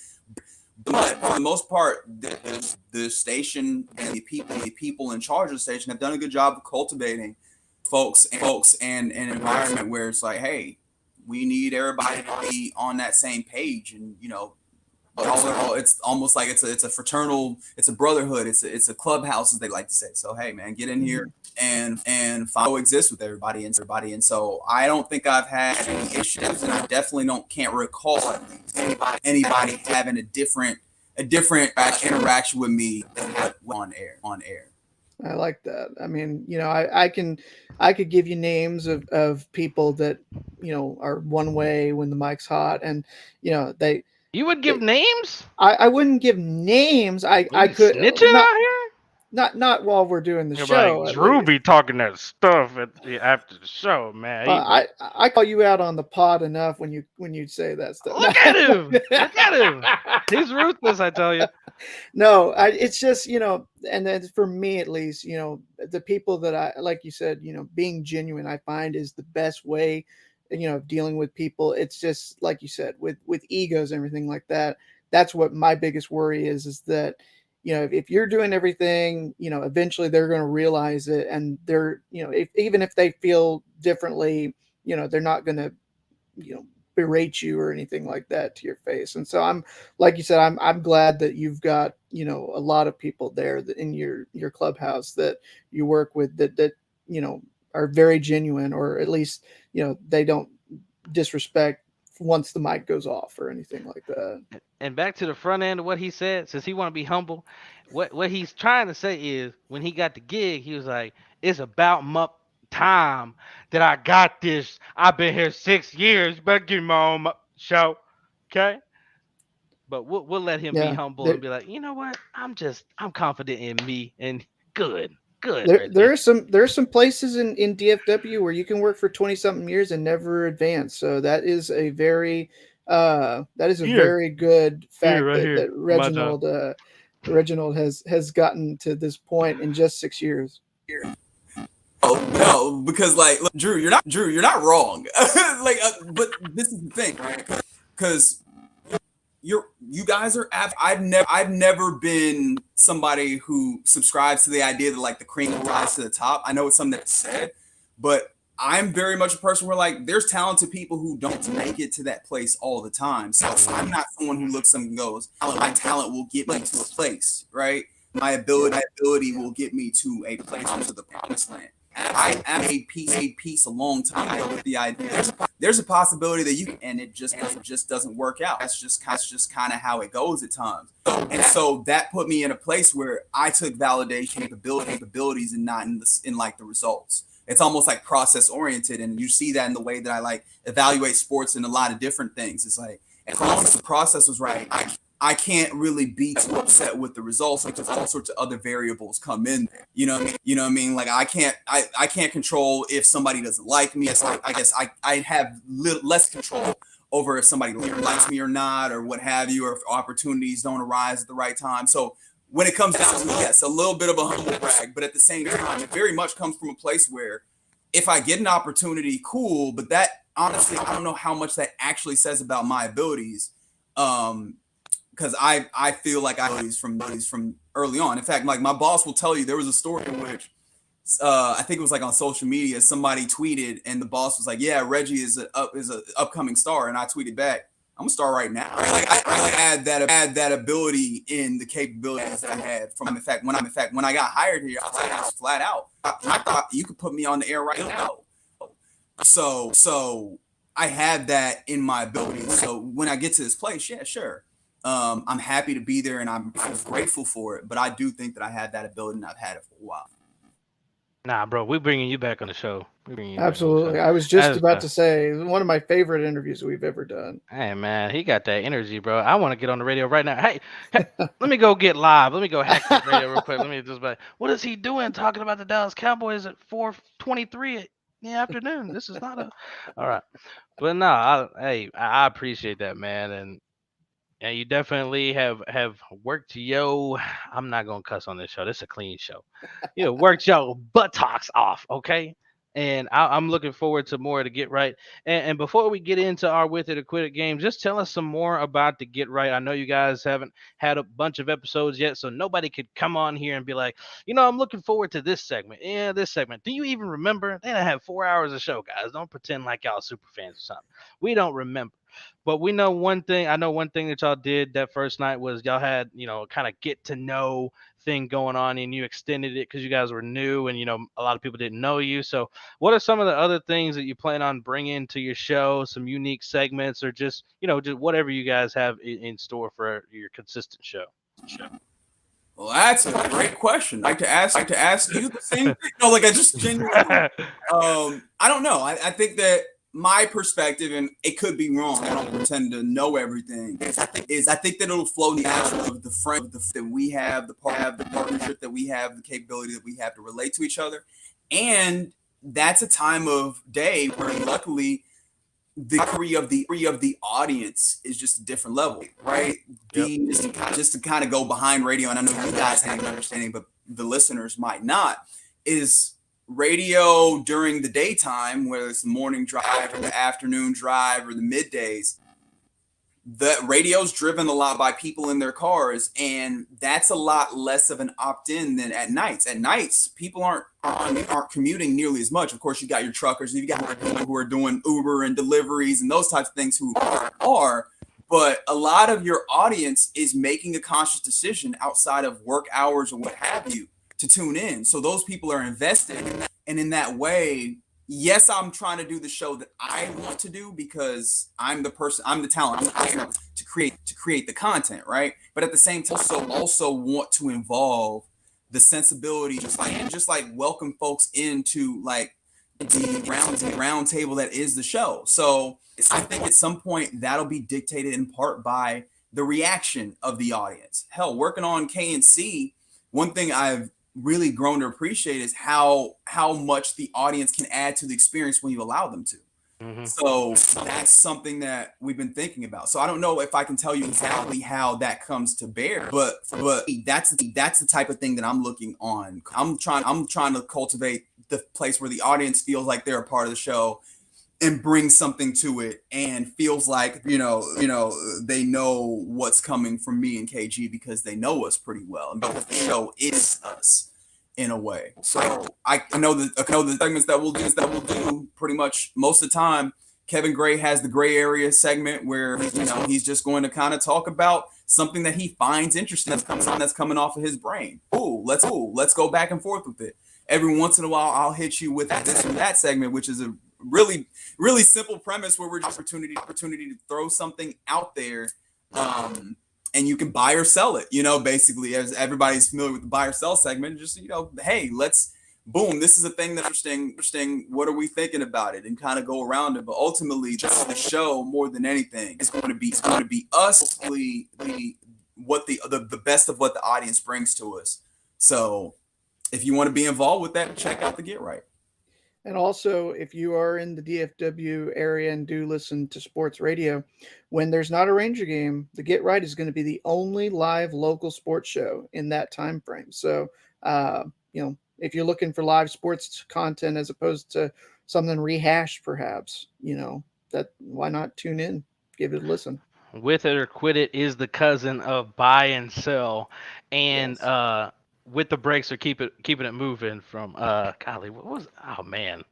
Speaker 2: But for the most part, the station and the people in charge of the station have done a good job of cultivating folks and an environment where it's like, hey, we need everybody to be on that same page, and it's almost like it's a fraternal, it's a brotherhood, it's a clubhouse, as they like to say. So hey, man, get in here and coexist with everybody. And so I don't think I've had any issues, and I definitely can't recall anybody having a different interaction with me on air.
Speaker 3: I like that. I mean, I could give you names of people that, are one way when the mic's hot, and
Speaker 1: You would give names?
Speaker 3: I wouldn't give names. I could
Speaker 1: snitching out here.
Speaker 3: Not while we're doing the
Speaker 1: You're
Speaker 3: show.
Speaker 1: like, Drew be talking that stuff after the show, man.
Speaker 3: I call you out on the pod enough when you say that stuff.
Speaker 1: Look at him! Look at him! He's ruthless, I tell you.
Speaker 3: No, it's just, and then for me at least, the people that I, like you said, being genuine, I find is the best way, of dealing with people. It's just like you said, with egos and everything like that. That's what my biggest worry is that, if you're doing everything, eventually they're going to realize it, and they're, even if they feel differently, they're not going to, berate you or anything like that to your face. And so I'm, like you said, I'm glad that you've got, a lot of people there that in your clubhouse that you work with that are very genuine, or at least, they don't disrespect once the mic goes off or anything like that.
Speaker 1: And back to the front end of what he said, since he want to be humble, what he's trying to say is when he got the gig, he was like, it's about time that I got this. I've been here 6 years. You better give me my own show, okay? But we'll let him be humble and be like, you know what? I'm confident in me, and good.
Speaker 3: There's some places in DFW where you can work for 20 something years and never advance. So that is a very very good fact that Reginald has gotten to this point in just 6 years.
Speaker 2: Oh no, because look, Drew, you're not wrong. But this is the thing, right? Because you guys are. I've never been somebody who subscribes to the idea that the cream will rise to the top. I know it's something that's said, but I'm very much a person where there's talented people who don't make it to that place all the time. So I'm not someone who looks and goes, my talent will get me to a place, right? My ability will get me to a place into the promised land. I made peace a long time ago with the idea. There's a possibility that and it just doesn't work out. That's just kind of how it goes at times. And so that put me in a place where I took validation capabilities and not in the results. It's almost like process oriented, and you see that in the way that I evaluate sports and a lot of different things. It's as long as the process was right, I can't really be too upset with the results because all sorts of other variables come in there. You know what I mean? I can't control if somebody doesn't like me. I guess I have less control over if somebody likes me or not, or what have you, or if opportunities don't arise at the right time. So when it comes down to yes, a little bit of a humble brag, but at the same time, it very much comes from a place where if I get an opportunity, cool. But that honestly, I don't know how much that actually says about my abilities. Because I feel like I abilities from early on. In fact, my boss will tell you there was a story in which I think it was on social media. Somebody tweeted, and the boss was like, "Yeah, Reggie is an upcoming star," and I tweeted back, "I'm a star right now." I had that ability in the capabilities that I had from. In fact, when I got hired here, I was flat out. I thought you could put me on the air right now. So I had that in my ability. So when I get to this place, yeah, sure. I'm happy to be there, and I'm grateful for it. But I do think that I had that ability, and I've had it for a while.
Speaker 1: Nah, bro, we're bringing you back on the show.
Speaker 3: Absolutely. I was just about to say, one of my favorite interviews we've ever done.
Speaker 1: Hey, man, he got that energy, bro. I want to get on the radio right now. Hey, let me go get live. Let me go hack this radio real quick. Let me just what is he doing talking about the Dallas Cowboys at 4:23 in the afternoon? This is not all right. But no, I appreciate that, man. And Yeah, you definitely have worked I'm not gonna cuss on this show. This is a clean show. You know, worked your buttocks off, okay? And I'm looking forward to more to get right. And before we get into our with it or quit it game, just tell us some more about the get right. I know you guys haven't had a bunch of episodes yet, so nobody could come on here and be like, I'm looking forward to this segment. Yeah, this segment. Do you even remember? They done had 4 hours of show, guys. Don't pretend like y'all super fans or something. We don't remember. But we know one thing. I know one thing that y'all did that first night was y'all had, kind of get to know thing going on, and you extended it because you guys were new and, a lot of people didn't know you. So what are some of the other things that you plan on bringing to your show, some unique segments, or just, just whatever you guys have in store for your consistent show?
Speaker 2: Well, that's a great question. I like to ask you the same thing. No, like I just genuinely, I don't know. I think that my perspective, and it could be wrong, I don't pretend to know everything, is I think that it'll flow naturally of the friend that we have, the partnership that we have, the capability that we have to relate to each other. And that's a time of day where luckily the degree of the audience is just a different level, right?
Speaker 1: Yep.
Speaker 2: Just to kind of go behind radio, and I know you guys have an understanding, but the listeners might not, is radio during the daytime, whether it's the morning drive or the afternoon drive or the middays, the radio's driven a lot by people in their cars, and that's a lot less of an opt-in than at nights. At nights, people aren't commuting nearly as much. Of course, you got your truckers, you got people who are doing Uber and deliveries and those types of things who are, but a lot of your audience is making a conscious decision outside of work hours or what have you to tune in. So those people are invested, and in that way, yes, I'm trying to do the show that I want to do because I'm the person, I'm the talent, I'm here to create the content, right? But at the same time, also want to involve the sensibility, just like welcome folks into like the round table that is the show. So I think at some point that'll be dictated in part by the reaction of the audience. Hell, working on KNC, one thing I've really grown to appreciate is how much the audience can add to the experience when you allow them to. Mm-hmm. So that's something that we've been thinking about. So I don't know if I can tell you exactly how that comes to bear, but that's the type of thing that I'm looking on. I'm trying to cultivate the place where the audience feels like they're a part of the show and bring something to it and feels like, they know what's coming from me and KG because they know us pretty well. And because the show is us in a way. So I know the segments that we'll do pretty much most of the time. Kevin Gray has the gray area segment where, he's just going to kind of talk about something that he finds interesting that's coming off of his brain. Let's go back and forth with it. Every once in a while, I'll hit you with this and that segment, which is a really, really simple premise where we're just opportunity to throw something out there, and you can buy or sell it. Basically, as everybody's familiar with the buy or sell segment, just hey, let's boom. This is a thing that's interesting. What are we thinking about it? And kind of go around it. But ultimately, just the show more than anything is going to be us, the best of what the audience brings to us. So if you want to be involved with that, check out the Get Right.
Speaker 3: And also, if you are in the DFW area and do listen to sports radio, when there's not a Ranger game, the Get Right is going to be the only live local sports show in that time frame. So, if you're looking for live sports content as opposed to something rehashed, perhaps, why not tune in, give it a listen.
Speaker 1: With It or Quit It is the cousin of Buy and Sell, and yes. With the breaks or keeping it moving from golly, what was man,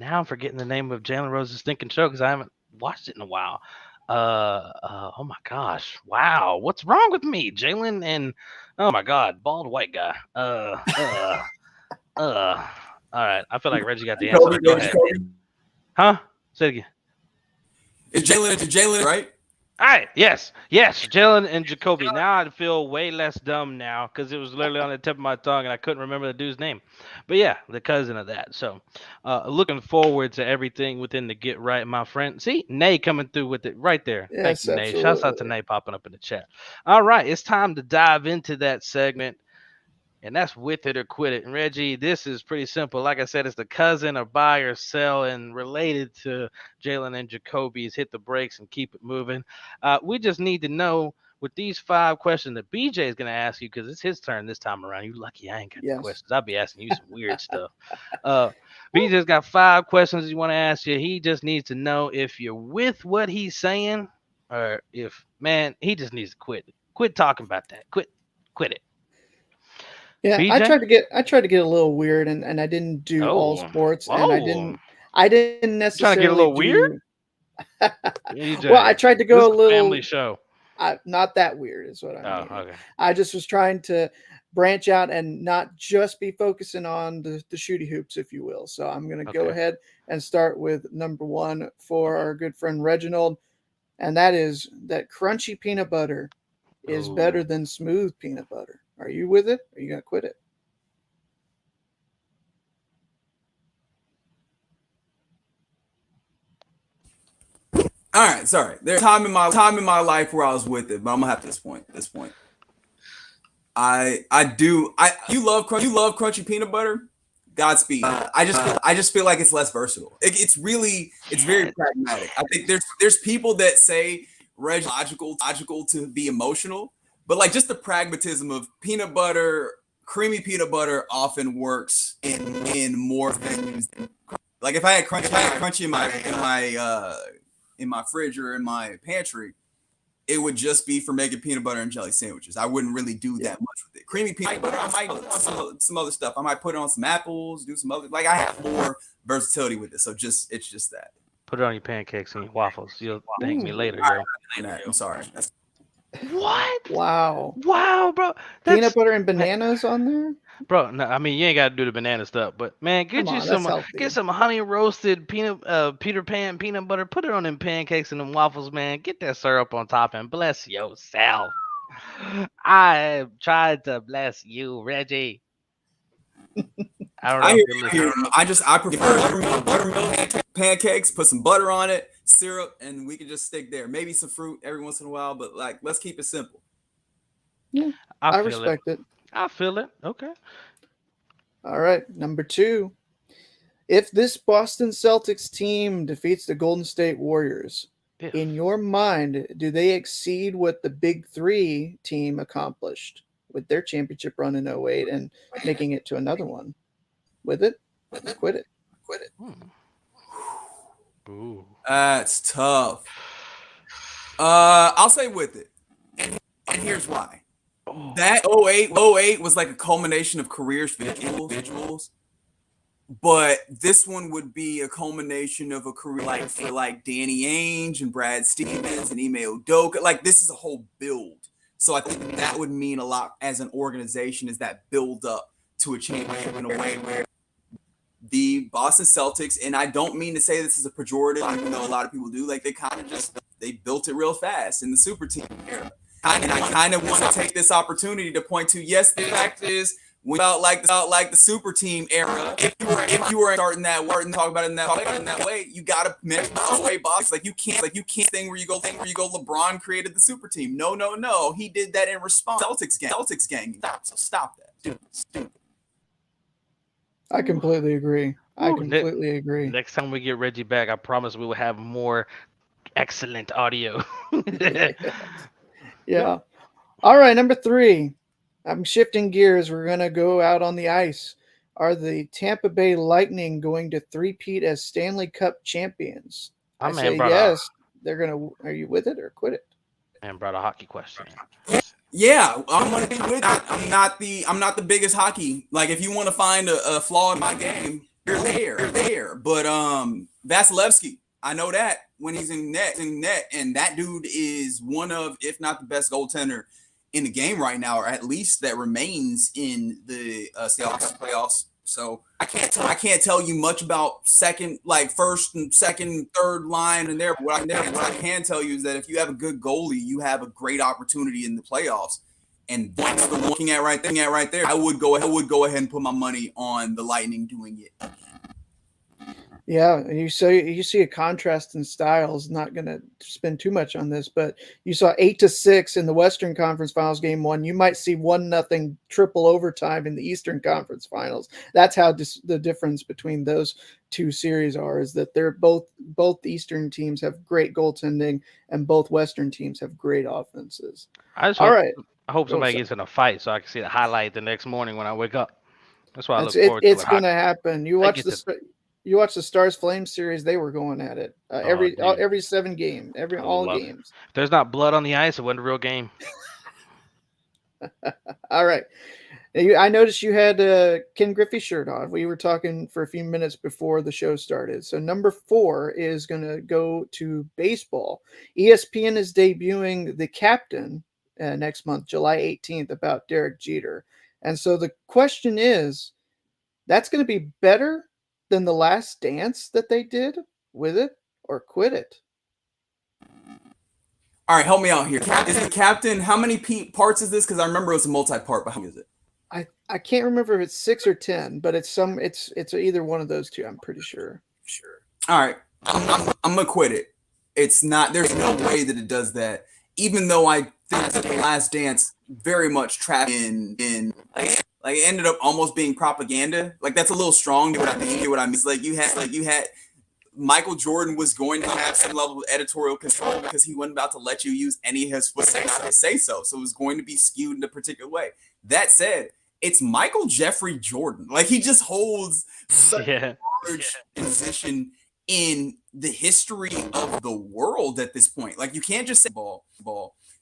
Speaker 1: now I'm forgetting the name of Jalen Rose's stinking show because I haven't watched it in a while. Oh my gosh, wow, what's wrong with me? Jalen and oh my god, bald white guy. All right, I feel like Reggie got the answer. Go ahead. Huh? Say it again.
Speaker 2: It's Jalen, right?
Speaker 1: All right, yes, Jalen and Jacoby. Now I feel way less dumb now because it was literally on the tip of my tongue and I couldn't remember the dude's name. But yeah, the cousin of that. So looking forward to everything within the Get Right, my friend. See, Nay coming through with it right there.
Speaker 3: Yes,
Speaker 1: thank you,
Speaker 3: absolutely.
Speaker 1: Nay. Shouts out to Nay popping up in the chat. All right, it's time to dive into that segment. and that's with it or quit it. And Reggie, this is pretty simple. Like I said, it's the cousin or buy or sell, and related to Jalen and Jacoby's hit the brakes and keep it moving. We just need to know with these 5 questions that BJ is going to ask you, because it's his turn this time around. You lucky I ain't got the questions. I'll be asking you some weird stuff. BJ's got 5 questions he want to ask you. He just needs to know if you're with what he's saying, or if, man, he just needs to quit talking about that. Quit it.
Speaker 3: Yeah,
Speaker 1: BJ?
Speaker 3: I tried to get a little weird, and I didn't do all sports, and I didn't necessarily
Speaker 1: trying to get a little weird.
Speaker 3: Well, I tried to go a little
Speaker 1: family show.
Speaker 3: Not that weird is what I mean.
Speaker 1: Okay.
Speaker 3: I just was trying to branch out and not just be focusing on the shooty hoops, if you will. So I'm going to go ahead and start with number 1 for our good friend Reginald, and that is that crunchy peanut butter is better than smooth peanut butter. Are you with it? Or are you going to quit it?
Speaker 2: All right, sorry. There's time in my life where I was with it, but I'm gonna have to this point. You love crunchy peanut butter. Godspeed. I just feel like it's less versatile. It's very pragmatic. I think there's people that say Reg logical to be emotional, but like just the pragmatism of peanut butter, creamy peanut butter often works in more things. Like if I had crunchy in my fridge or in my pantry, it would just be for making peanut butter and jelly sandwiches. I wouldn't really do that much with it. Creamy peanut butter, I might do some other stuff. I might put it on some apples, do some other, like I have more versatility with it. So it's just that.
Speaker 1: Put it on your pancakes and your waffles. You'll thank me later, yo.
Speaker 2: I'm sorry.
Speaker 1: What?
Speaker 3: Wow,
Speaker 1: bro.
Speaker 3: Peanut butter and bananas on there?
Speaker 1: Bro, no, I mean you ain't got to do the banana stuff, but man, get some honey roasted Peter Pan peanut butter. Put it on them pancakes and them waffles, man. Get that syrup on top and bless yourself. I tried to bless you, Reggie. I don't know.
Speaker 2: I prefer buttermilk pancakes. Put some butter on it, syrup, and we can just stick there. Maybe some fruit every once in a while, but like let's keep it simple.
Speaker 3: Yeah, I respect it.
Speaker 1: I feel it. Okay.
Speaker 3: All right, number 2. If this Boston Celtics team defeats the Golden State Warriors, in your mind, do they exceed what the Big 3 team accomplished with their championship run in 08 and making it to another one? With it? Quit it.
Speaker 1: Ooh.
Speaker 2: That's tough. I'll say with it. And here's why. That 08 was like a culmination of careers for individuals, but this one would be a culmination of a career like for like Danny Ainge and Brad Stevens and Ime Udoka. Like this is a whole build. So I think that would mean a lot as an organization, is that build up to a championship in a way where the Boston Celtics, and I don't mean to say this is a pejorative, even though a lot of people do, like they built it real fast in the super team era. And I kind of want to take this opportunity to point to, yes, the fact is, about like the super team era, if you were starting that word and talk about it in that way, you gotta mention the way box. Like you can't thing where you go LeBron created the super team. No. He did that in response. Celtics gang. Stop that. Dude.
Speaker 3: I completely agree. Agree.
Speaker 1: Next time we get Reggie back, I promise we will have more excellent audio.
Speaker 3: Yeah. All right, number 3. I'm shifting gears. We're going to go out on the ice. Are the Tampa Bay Lightning going to three-peat as Stanley Cup champions? I say yes. They're going to. Are you with it or quit it?
Speaker 1: Man brought a hockey question.
Speaker 2: Yeah, I'm going to be with it. I'm not the biggest hockey. Like if you want to find a flaw in my game, you're there. But Vasilevsky, I know that when he's in net, and that dude is one of, if not the best goaltender in the game right now, or at least that remains in the Seahawks playoffs. So I can't tell you much about first and second, third line and there. But what I can tell you is that if you have a good goalie, you have a great opportunity in the playoffs. And that's the one looking at right there. I would go ahead and put my money on the Lightning doing it.
Speaker 3: Yeah, and you see a contrast in styles. Not going to spend too much on this, but you saw 8-6 in the Western Conference Finals game one. You might see 1-0 triple overtime in the Eastern Conference Finals. That's how the difference between those two series are. Is that they're both Eastern teams have great goaltending and both Western teams have great offenses.
Speaker 1: I just
Speaker 3: All
Speaker 1: hope
Speaker 3: right,
Speaker 1: I hope
Speaker 3: oh,
Speaker 1: somebody
Speaker 3: so
Speaker 1: gets in a fight so I can see the highlight the next morning when I wake up. That's why I
Speaker 3: that's
Speaker 1: look
Speaker 3: it.
Speaker 1: forward to
Speaker 3: It's
Speaker 1: it.
Speaker 3: going to happen.
Speaker 1: I get to
Speaker 3: You watch the Stars Flames series; they were going at it
Speaker 1: oh dude,
Speaker 3: every 7 game,
Speaker 1: I
Speaker 3: all
Speaker 1: love it.
Speaker 3: games.
Speaker 1: If there's not blood on the ice, it wasn't a real game.
Speaker 3: All right. I noticed you had Ken Griffey shirt on. We were talking for a few minutes before the show started. So number 4 is going to go to baseball. ESPN is debuting The Captain next month, July 18th, about Derek Jeter. And so the question is, that's going to be better than The Last Dance that they did with it, or quit it?
Speaker 2: All right, help me out here. Is the Captain, how many parts is this? Because I remember it was a multi-part, but how is it?
Speaker 3: I can't remember if it's 6 or 10, but it's either one of those two. I'm pretty sure.
Speaker 2: All right, I'm gonna quit it. It's not. There's no way that it does that. Even though I think that The Last Dance very much trapped in like it ended up almost being propaganda. Like that's a little strong. What I mean, It's like you had Michael Jordan was going to have some level of editorial control because he wasn't about to let you use any of his say so. So it was going to be skewed in a particular way. That said, it's Michael Jeffrey Jordan. Like he just holds such a large position in the history of the world at this point. Like you can't just say ball.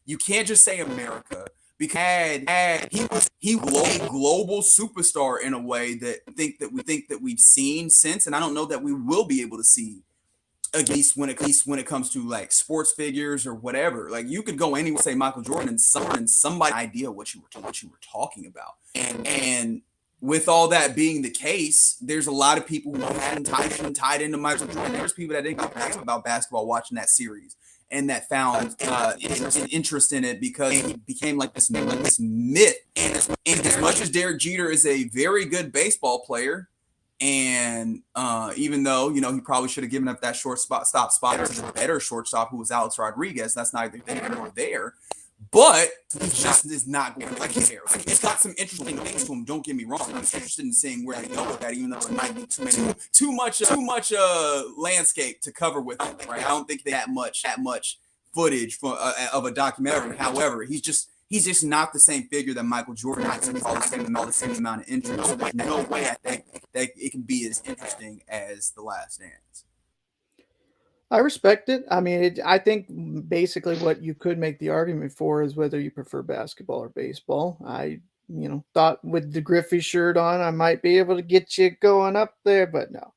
Speaker 2: You can't just say America because he was a global superstar in a way that we think that we've seen since, and I don't know that we will be able to see at least when it comes to like sports figures or whatever. Like you could go anywhere, say Michael Jordan, and somebody idea what you were talking about. And with all that being the case, there's a lot of people who hadn't tied into Michael Jordan. There's people that didn't know about basketball watching that series and that found interest in it because he became like this myth. And as much as Derek Jeter is a very good baseball player, and even though he probably should have given up that stop spot to the better shortstop who was Alex Rodriguez, that's neither here nor there. But he just is not going like his hair. Like, it's got some interesting things to him. Don't get me wrong. I'm interested in seeing where they go with that, even though it might be too much landscape to cover with it. Right? I don't think they had much footage of a documentary. However, he's just not the same figure that Michael Jordan has. All the same amount of interest. So there's no way I think that it can be as interesting as The Last Dance.
Speaker 3: I respect it. I mean, I think basically what you could make the argument for is whether you prefer basketball or baseball. I, thought with the Griffey shirt on, I might be able to get you going up there, but no.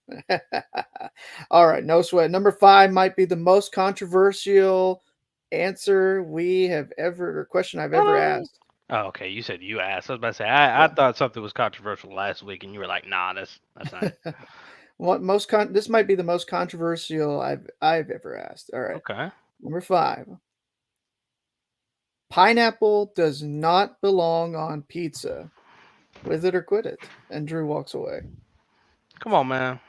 Speaker 3: All right, no sweat. Number 5 might be the most controversial question I've ever asked.
Speaker 1: Oh, okay. You said you asked. I was about to say I thought something was controversial last week, and you were like, "Nah, that's not."
Speaker 3: This might be the most controversial I've ever asked. All right.
Speaker 1: Okay.
Speaker 3: Number 5. Pineapple does not belong on pizza. With it or quit it. And Drew walks away.
Speaker 1: Come on, man.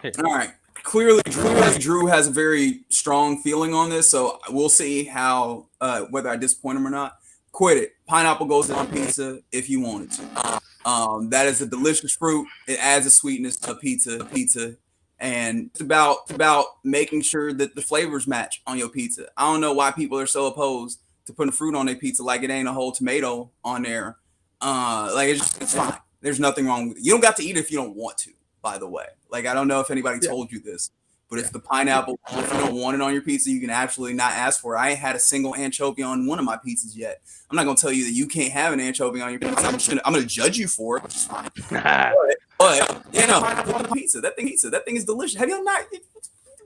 Speaker 2: Here. All right. Clearly, Drew has a very strong feeling on this, so we'll see how whether I disappoint him or not. Quit it. Pineapple goes on pizza if you want it to. That is a delicious fruit. It adds a sweetness to pizza, and it's about making sure that the flavors match on your pizza. I don't know why people are so opposed to putting fruit on their pizza like it ain't a whole tomato on there. Like it's fine. There's nothing wrong with it. You don't got to eat it if you don't want to, by the way. Like I don't know if anybody told you this, but if the pineapple, if you don't want it on your pizza, you can absolutely not ask for it. I ain't had a single anchovy on one of my pizzas yet. I'm not gonna tell you that you can't have an anchovy on your pizza. I'm gonna judge you for it, which is fine. but pizza. That thing is delicious. Have you not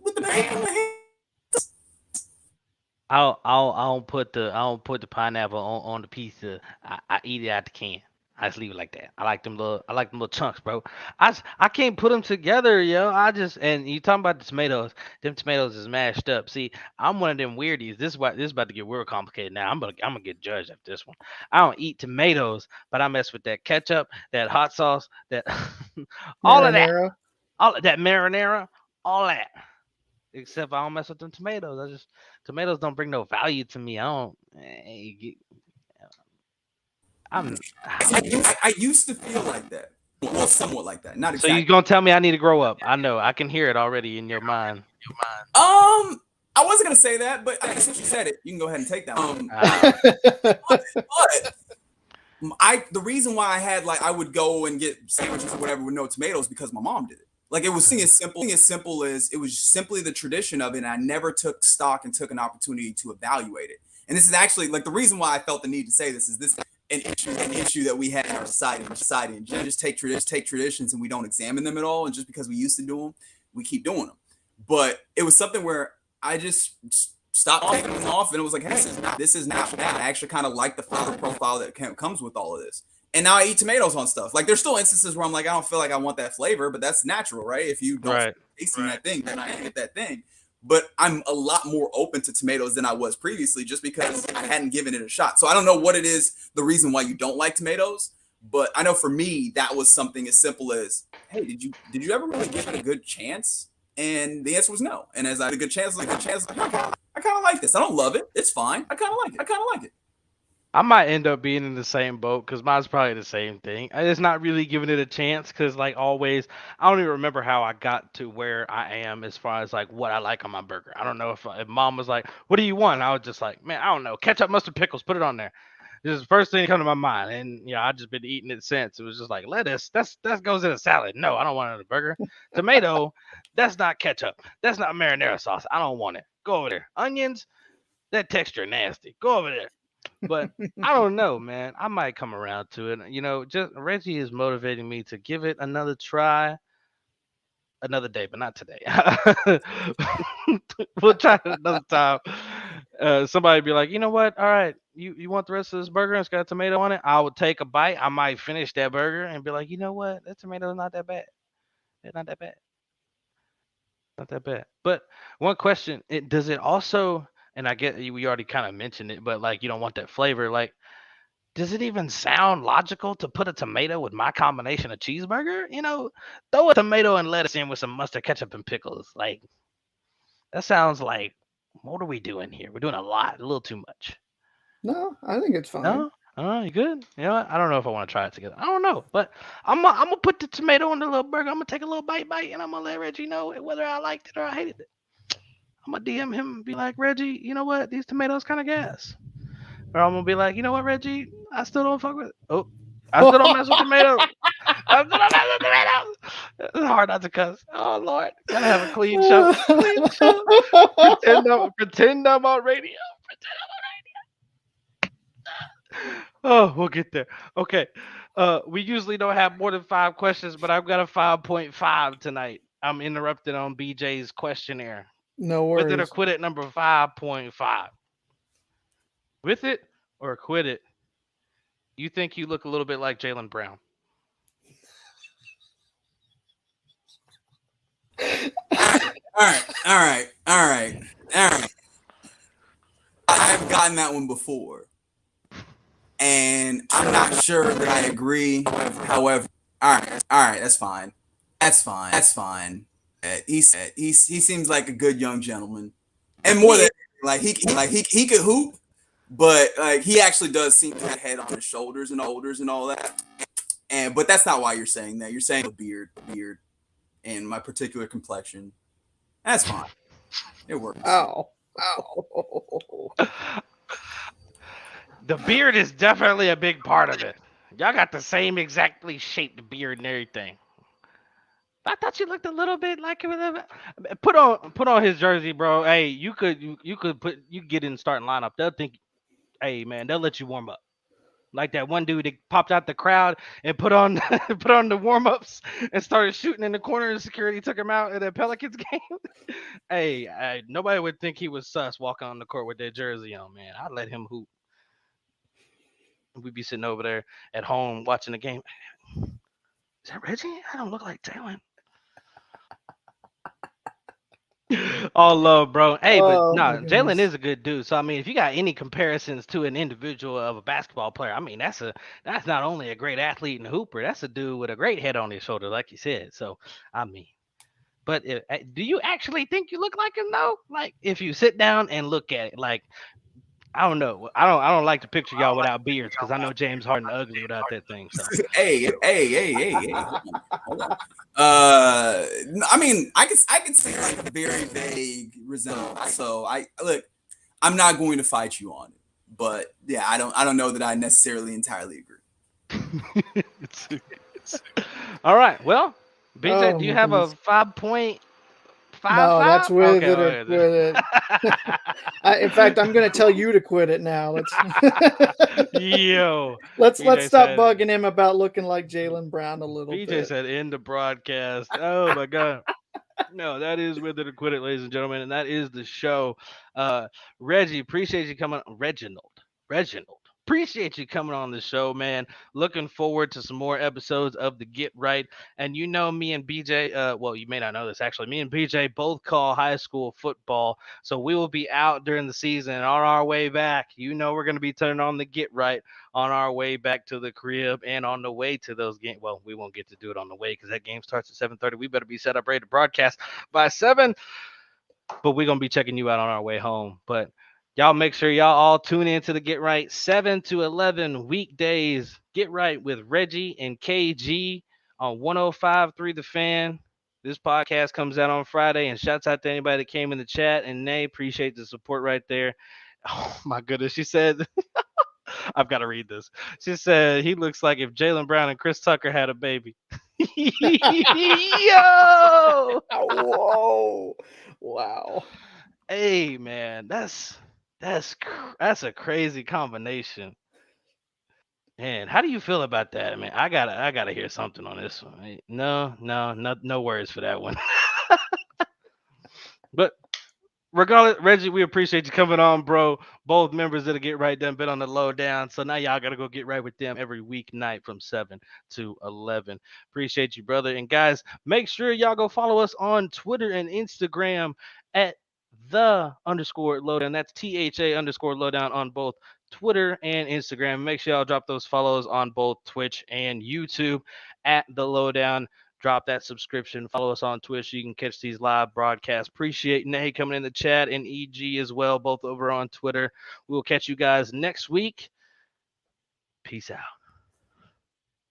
Speaker 2: with the bacon?
Speaker 1: I'll put the pineapple on the pizza. I eat it out the can. I just leave it like that. I like them little chunks, bro. I can't put them together, yo. And you talking about the tomatoes? Them tomatoes is mashed up. See, I'm one of them weirdies. This is about to get real complicated now. I'm gonna get judged after this one. I don't eat tomatoes, but I mess with that ketchup, that hot sauce, that All of that.
Speaker 3: Marinara.
Speaker 1: All of that marinara. All that. Except I don't mess with them tomatoes. Tomatoes don't bring no value to me. I don't. I'm.
Speaker 2: I used to feel like that. Well, somewhat like that. Not
Speaker 1: So you
Speaker 2: exactly.
Speaker 1: gonna tell me I need to grow up? I know. I can hear it already in your mind.
Speaker 2: I wasn't gonna say that, but I guess since you said it, you can go ahead and take that one. But the reason why I had I would go and get sandwiches or whatever with no tomatoes because my mom did it. Like it was as simple as it was simply the tradition of it. And I never took stock and took an opportunity to evaluate it. And this is actually the reason why I felt the need to say this is this an issue that we have in our society and just take traditions and we don't examine them at all. And just because we used to do them, we keep doing them. But it was something where I just stopped taking them off, and it was like, hey, this is not bad. I actually kind of like the flavor profile that comes with all of this. And now I eat tomatoes on stuff. Like there's still instances where I'm like, I don't feel like I want that flavor, but that's natural, right? If you don't tasting that thing, then I get that thing. But I'm a lot more open to tomatoes than I was previously, just because I hadn't given it a shot. So I don't know what it is, the reason why you don't like tomatoes, but I know for me that was something as simple as, hey, did you ever really give it a good chance? And the answer was no. And as I had a good chance, I kind of like this. I don't love it. It's fine. I kind of like it.
Speaker 1: I might end up being in the same boat because mine's probably the same thing. I just not really giving it a chance because, always, I don't even remember how I got to where I am as far as what I like on my burger. I don't know if mom was like, "What do you want?" I was just like, "Man, I don't know. Ketchup, mustard, pickles. Put it on there." This is the first thing that come to my mind, and I just been eating it since. It was just like lettuce. That goes in a salad. No, I don't want it in a burger. Tomato, that's not ketchup. That's not marinara sauce. I don't want it. Go over there. Onions, that texture nasty. Go over there. But I don't know, man. I might come around to it. Just Reggie is motivating me to give it another try another day, but not today. We'll try it another time. Somebody be like, you know what? All right, you want the rest of this burger? It's got a tomato on it. I would take a bite. I might finish that burger and be like, you know what? That tomato's not that bad. It's not that bad. Not that bad. But one question: does it also? And I get we already kind of mentioned it, but you don't want that flavor. Does it even sound logical to put a tomato with my combination of cheeseburger? Throw a tomato and lettuce in with some mustard, ketchup, and pickles. That sounds like, what are we doing here? We're doing a little too much.
Speaker 3: No, I think it's fine.
Speaker 1: No? You good? You know what? I don't know if I want to try it together. I don't know, but I'm gonna put the tomato in the little burger. I'm gonna take a little bite, and I'm gonna let Reggie know whether I liked it or I hated it. I'm gonna DM him and be like, Reggie, you know what? These tomatoes kind of gas. Or I'm gonna be like, you know what, Reggie? I still don't fuck with it. Oh, I still don't mess with tomatoes. I still don't mess with tomatoes. It's hard not to cuss. Oh Lord, gotta have a clean show. Clean show. Pretend I'm on radio. Oh, we'll get there. Okay. We usually don't have more than 5 questions, but I've got a 5.5 tonight. I'm interrupted on BJ's questionnaire.
Speaker 3: No
Speaker 1: With it or
Speaker 3: worries.
Speaker 1: quit it, number 5.5. With it or quit it, you think you look a little bit like Jaylen Brown.
Speaker 2: All right. I've gotten that one before, and I'm not sure that I agree. However, all right, that's fine. He seems like a good young gentleman, and more than he could hoop, but he actually does seem to have head on his shoulders and all that. But that's not why you're saying that. You're saying the beard, and my particular complexion. That's fine. It works.
Speaker 3: Ow.
Speaker 1: The beard is definitely a big part of it. Y'all got the same exactly shaped beard and everything. I thought you looked a little bit like it. Put on his jersey, bro. Hey, you could get in the starting lineup. They'll think, hey man, they'll let you warm up. Like that one dude that popped out the crowd and put on the warm ups and started shooting in the corner, and security took him out at the Pelicans game. Hey, nobody would think he was sus walking on the court with that jersey on, man. I'd let him hoop. We'd be sitting over there at home watching the game. Is that Reggie? I don't look like Jaylen. All love, bro. Hey, but
Speaker 3: Oh my
Speaker 1: nah, Jalen
Speaker 3: goodness.
Speaker 1: is a good dude. So I mean, if you got any comparisons to an individual of a basketball player, I mean, that's not only a great athlete and hooper, that's a dude with a great head on his shoulder, like you said. So I mean, but do you actually think you look like him though? Like if you sit down and look at it, like I don't know. I don't like to picture y'all without beards because I know James Harden ugly without that thing. So
Speaker 2: Hey. Hold on. I mean, I could say like a very vague resemblance. So I'm not going to fight you on it, but yeah, I don't know that I necessarily entirely agree.
Speaker 1: all right. Well, BJ,
Speaker 3: Oh
Speaker 1: do you
Speaker 3: my
Speaker 1: have a
Speaker 3: goodness.
Speaker 1: 5.55?
Speaker 3: No, that's with
Speaker 1: Okay,
Speaker 3: it. Quit it. In fact, I'm going to tell you to quit it now. Let's
Speaker 1: Yo,
Speaker 3: let's
Speaker 1: BJ
Speaker 3: stop
Speaker 1: said
Speaker 3: bugging him about looking like Jalen Brown a little
Speaker 1: BJ
Speaker 3: bit.
Speaker 1: said end the broadcast. Oh my god. No, that is with it or quit it, ladies and gentlemen, and that is the show. Uh, Reggie, appreciate you coming. Reginald, appreciate you coming on the show, man. Looking forward to some more episodes of the Get Right. And you know, me and BJ, well, you may not know this actually. Me and BJ both call high school football, so we will be out during the season. And on our way back, you know, we're going to be turning on the Get Right on our way back to the crib and on the way to those games. Well, we won't get to do it on the way because that game starts at 7:30. We better be set up ready to broadcast by 7. But we're gonna be checking you out on our way home. But y'all make sure y'all all tune in to the Get Right 7 to 11 weekdays. Get Right with Reggie and KG on 105.3 The Fan. This podcast comes out on Friday, and shouts out to anybody that came in the chat. And Nay, appreciate the support right there. Oh my goodness, she said, I've got to read this. She said he looks like if Jalen Brown and Chris Tucker had a baby. Yo,
Speaker 3: Whoa. Wow.
Speaker 1: hey man, that's a crazy combination. Man, how do you feel about that? I mean, I gotta hear something on this one. No words for that one. But regardless, Reggie, we appreciate you coming on, bro. Both members of the Get Right done been on the Lowdown, so now y'all gotta go get right with them every weeknight from 7 to 11. Appreciate you, brother. And guys, make sure y'all go follow us on Twitter and Instagram at _Lowdown. That's THA_Lowdown on both Twitter and Instagram. Make sure y'all drop those follows on both Twitch and YouTube at the Lowdown. Drop that subscription. Follow us on Twitch so you can catch these live broadcasts. Appreciate Nay coming in the chat and EG as well, both over on Twitter. We will catch you guys next week. Peace out.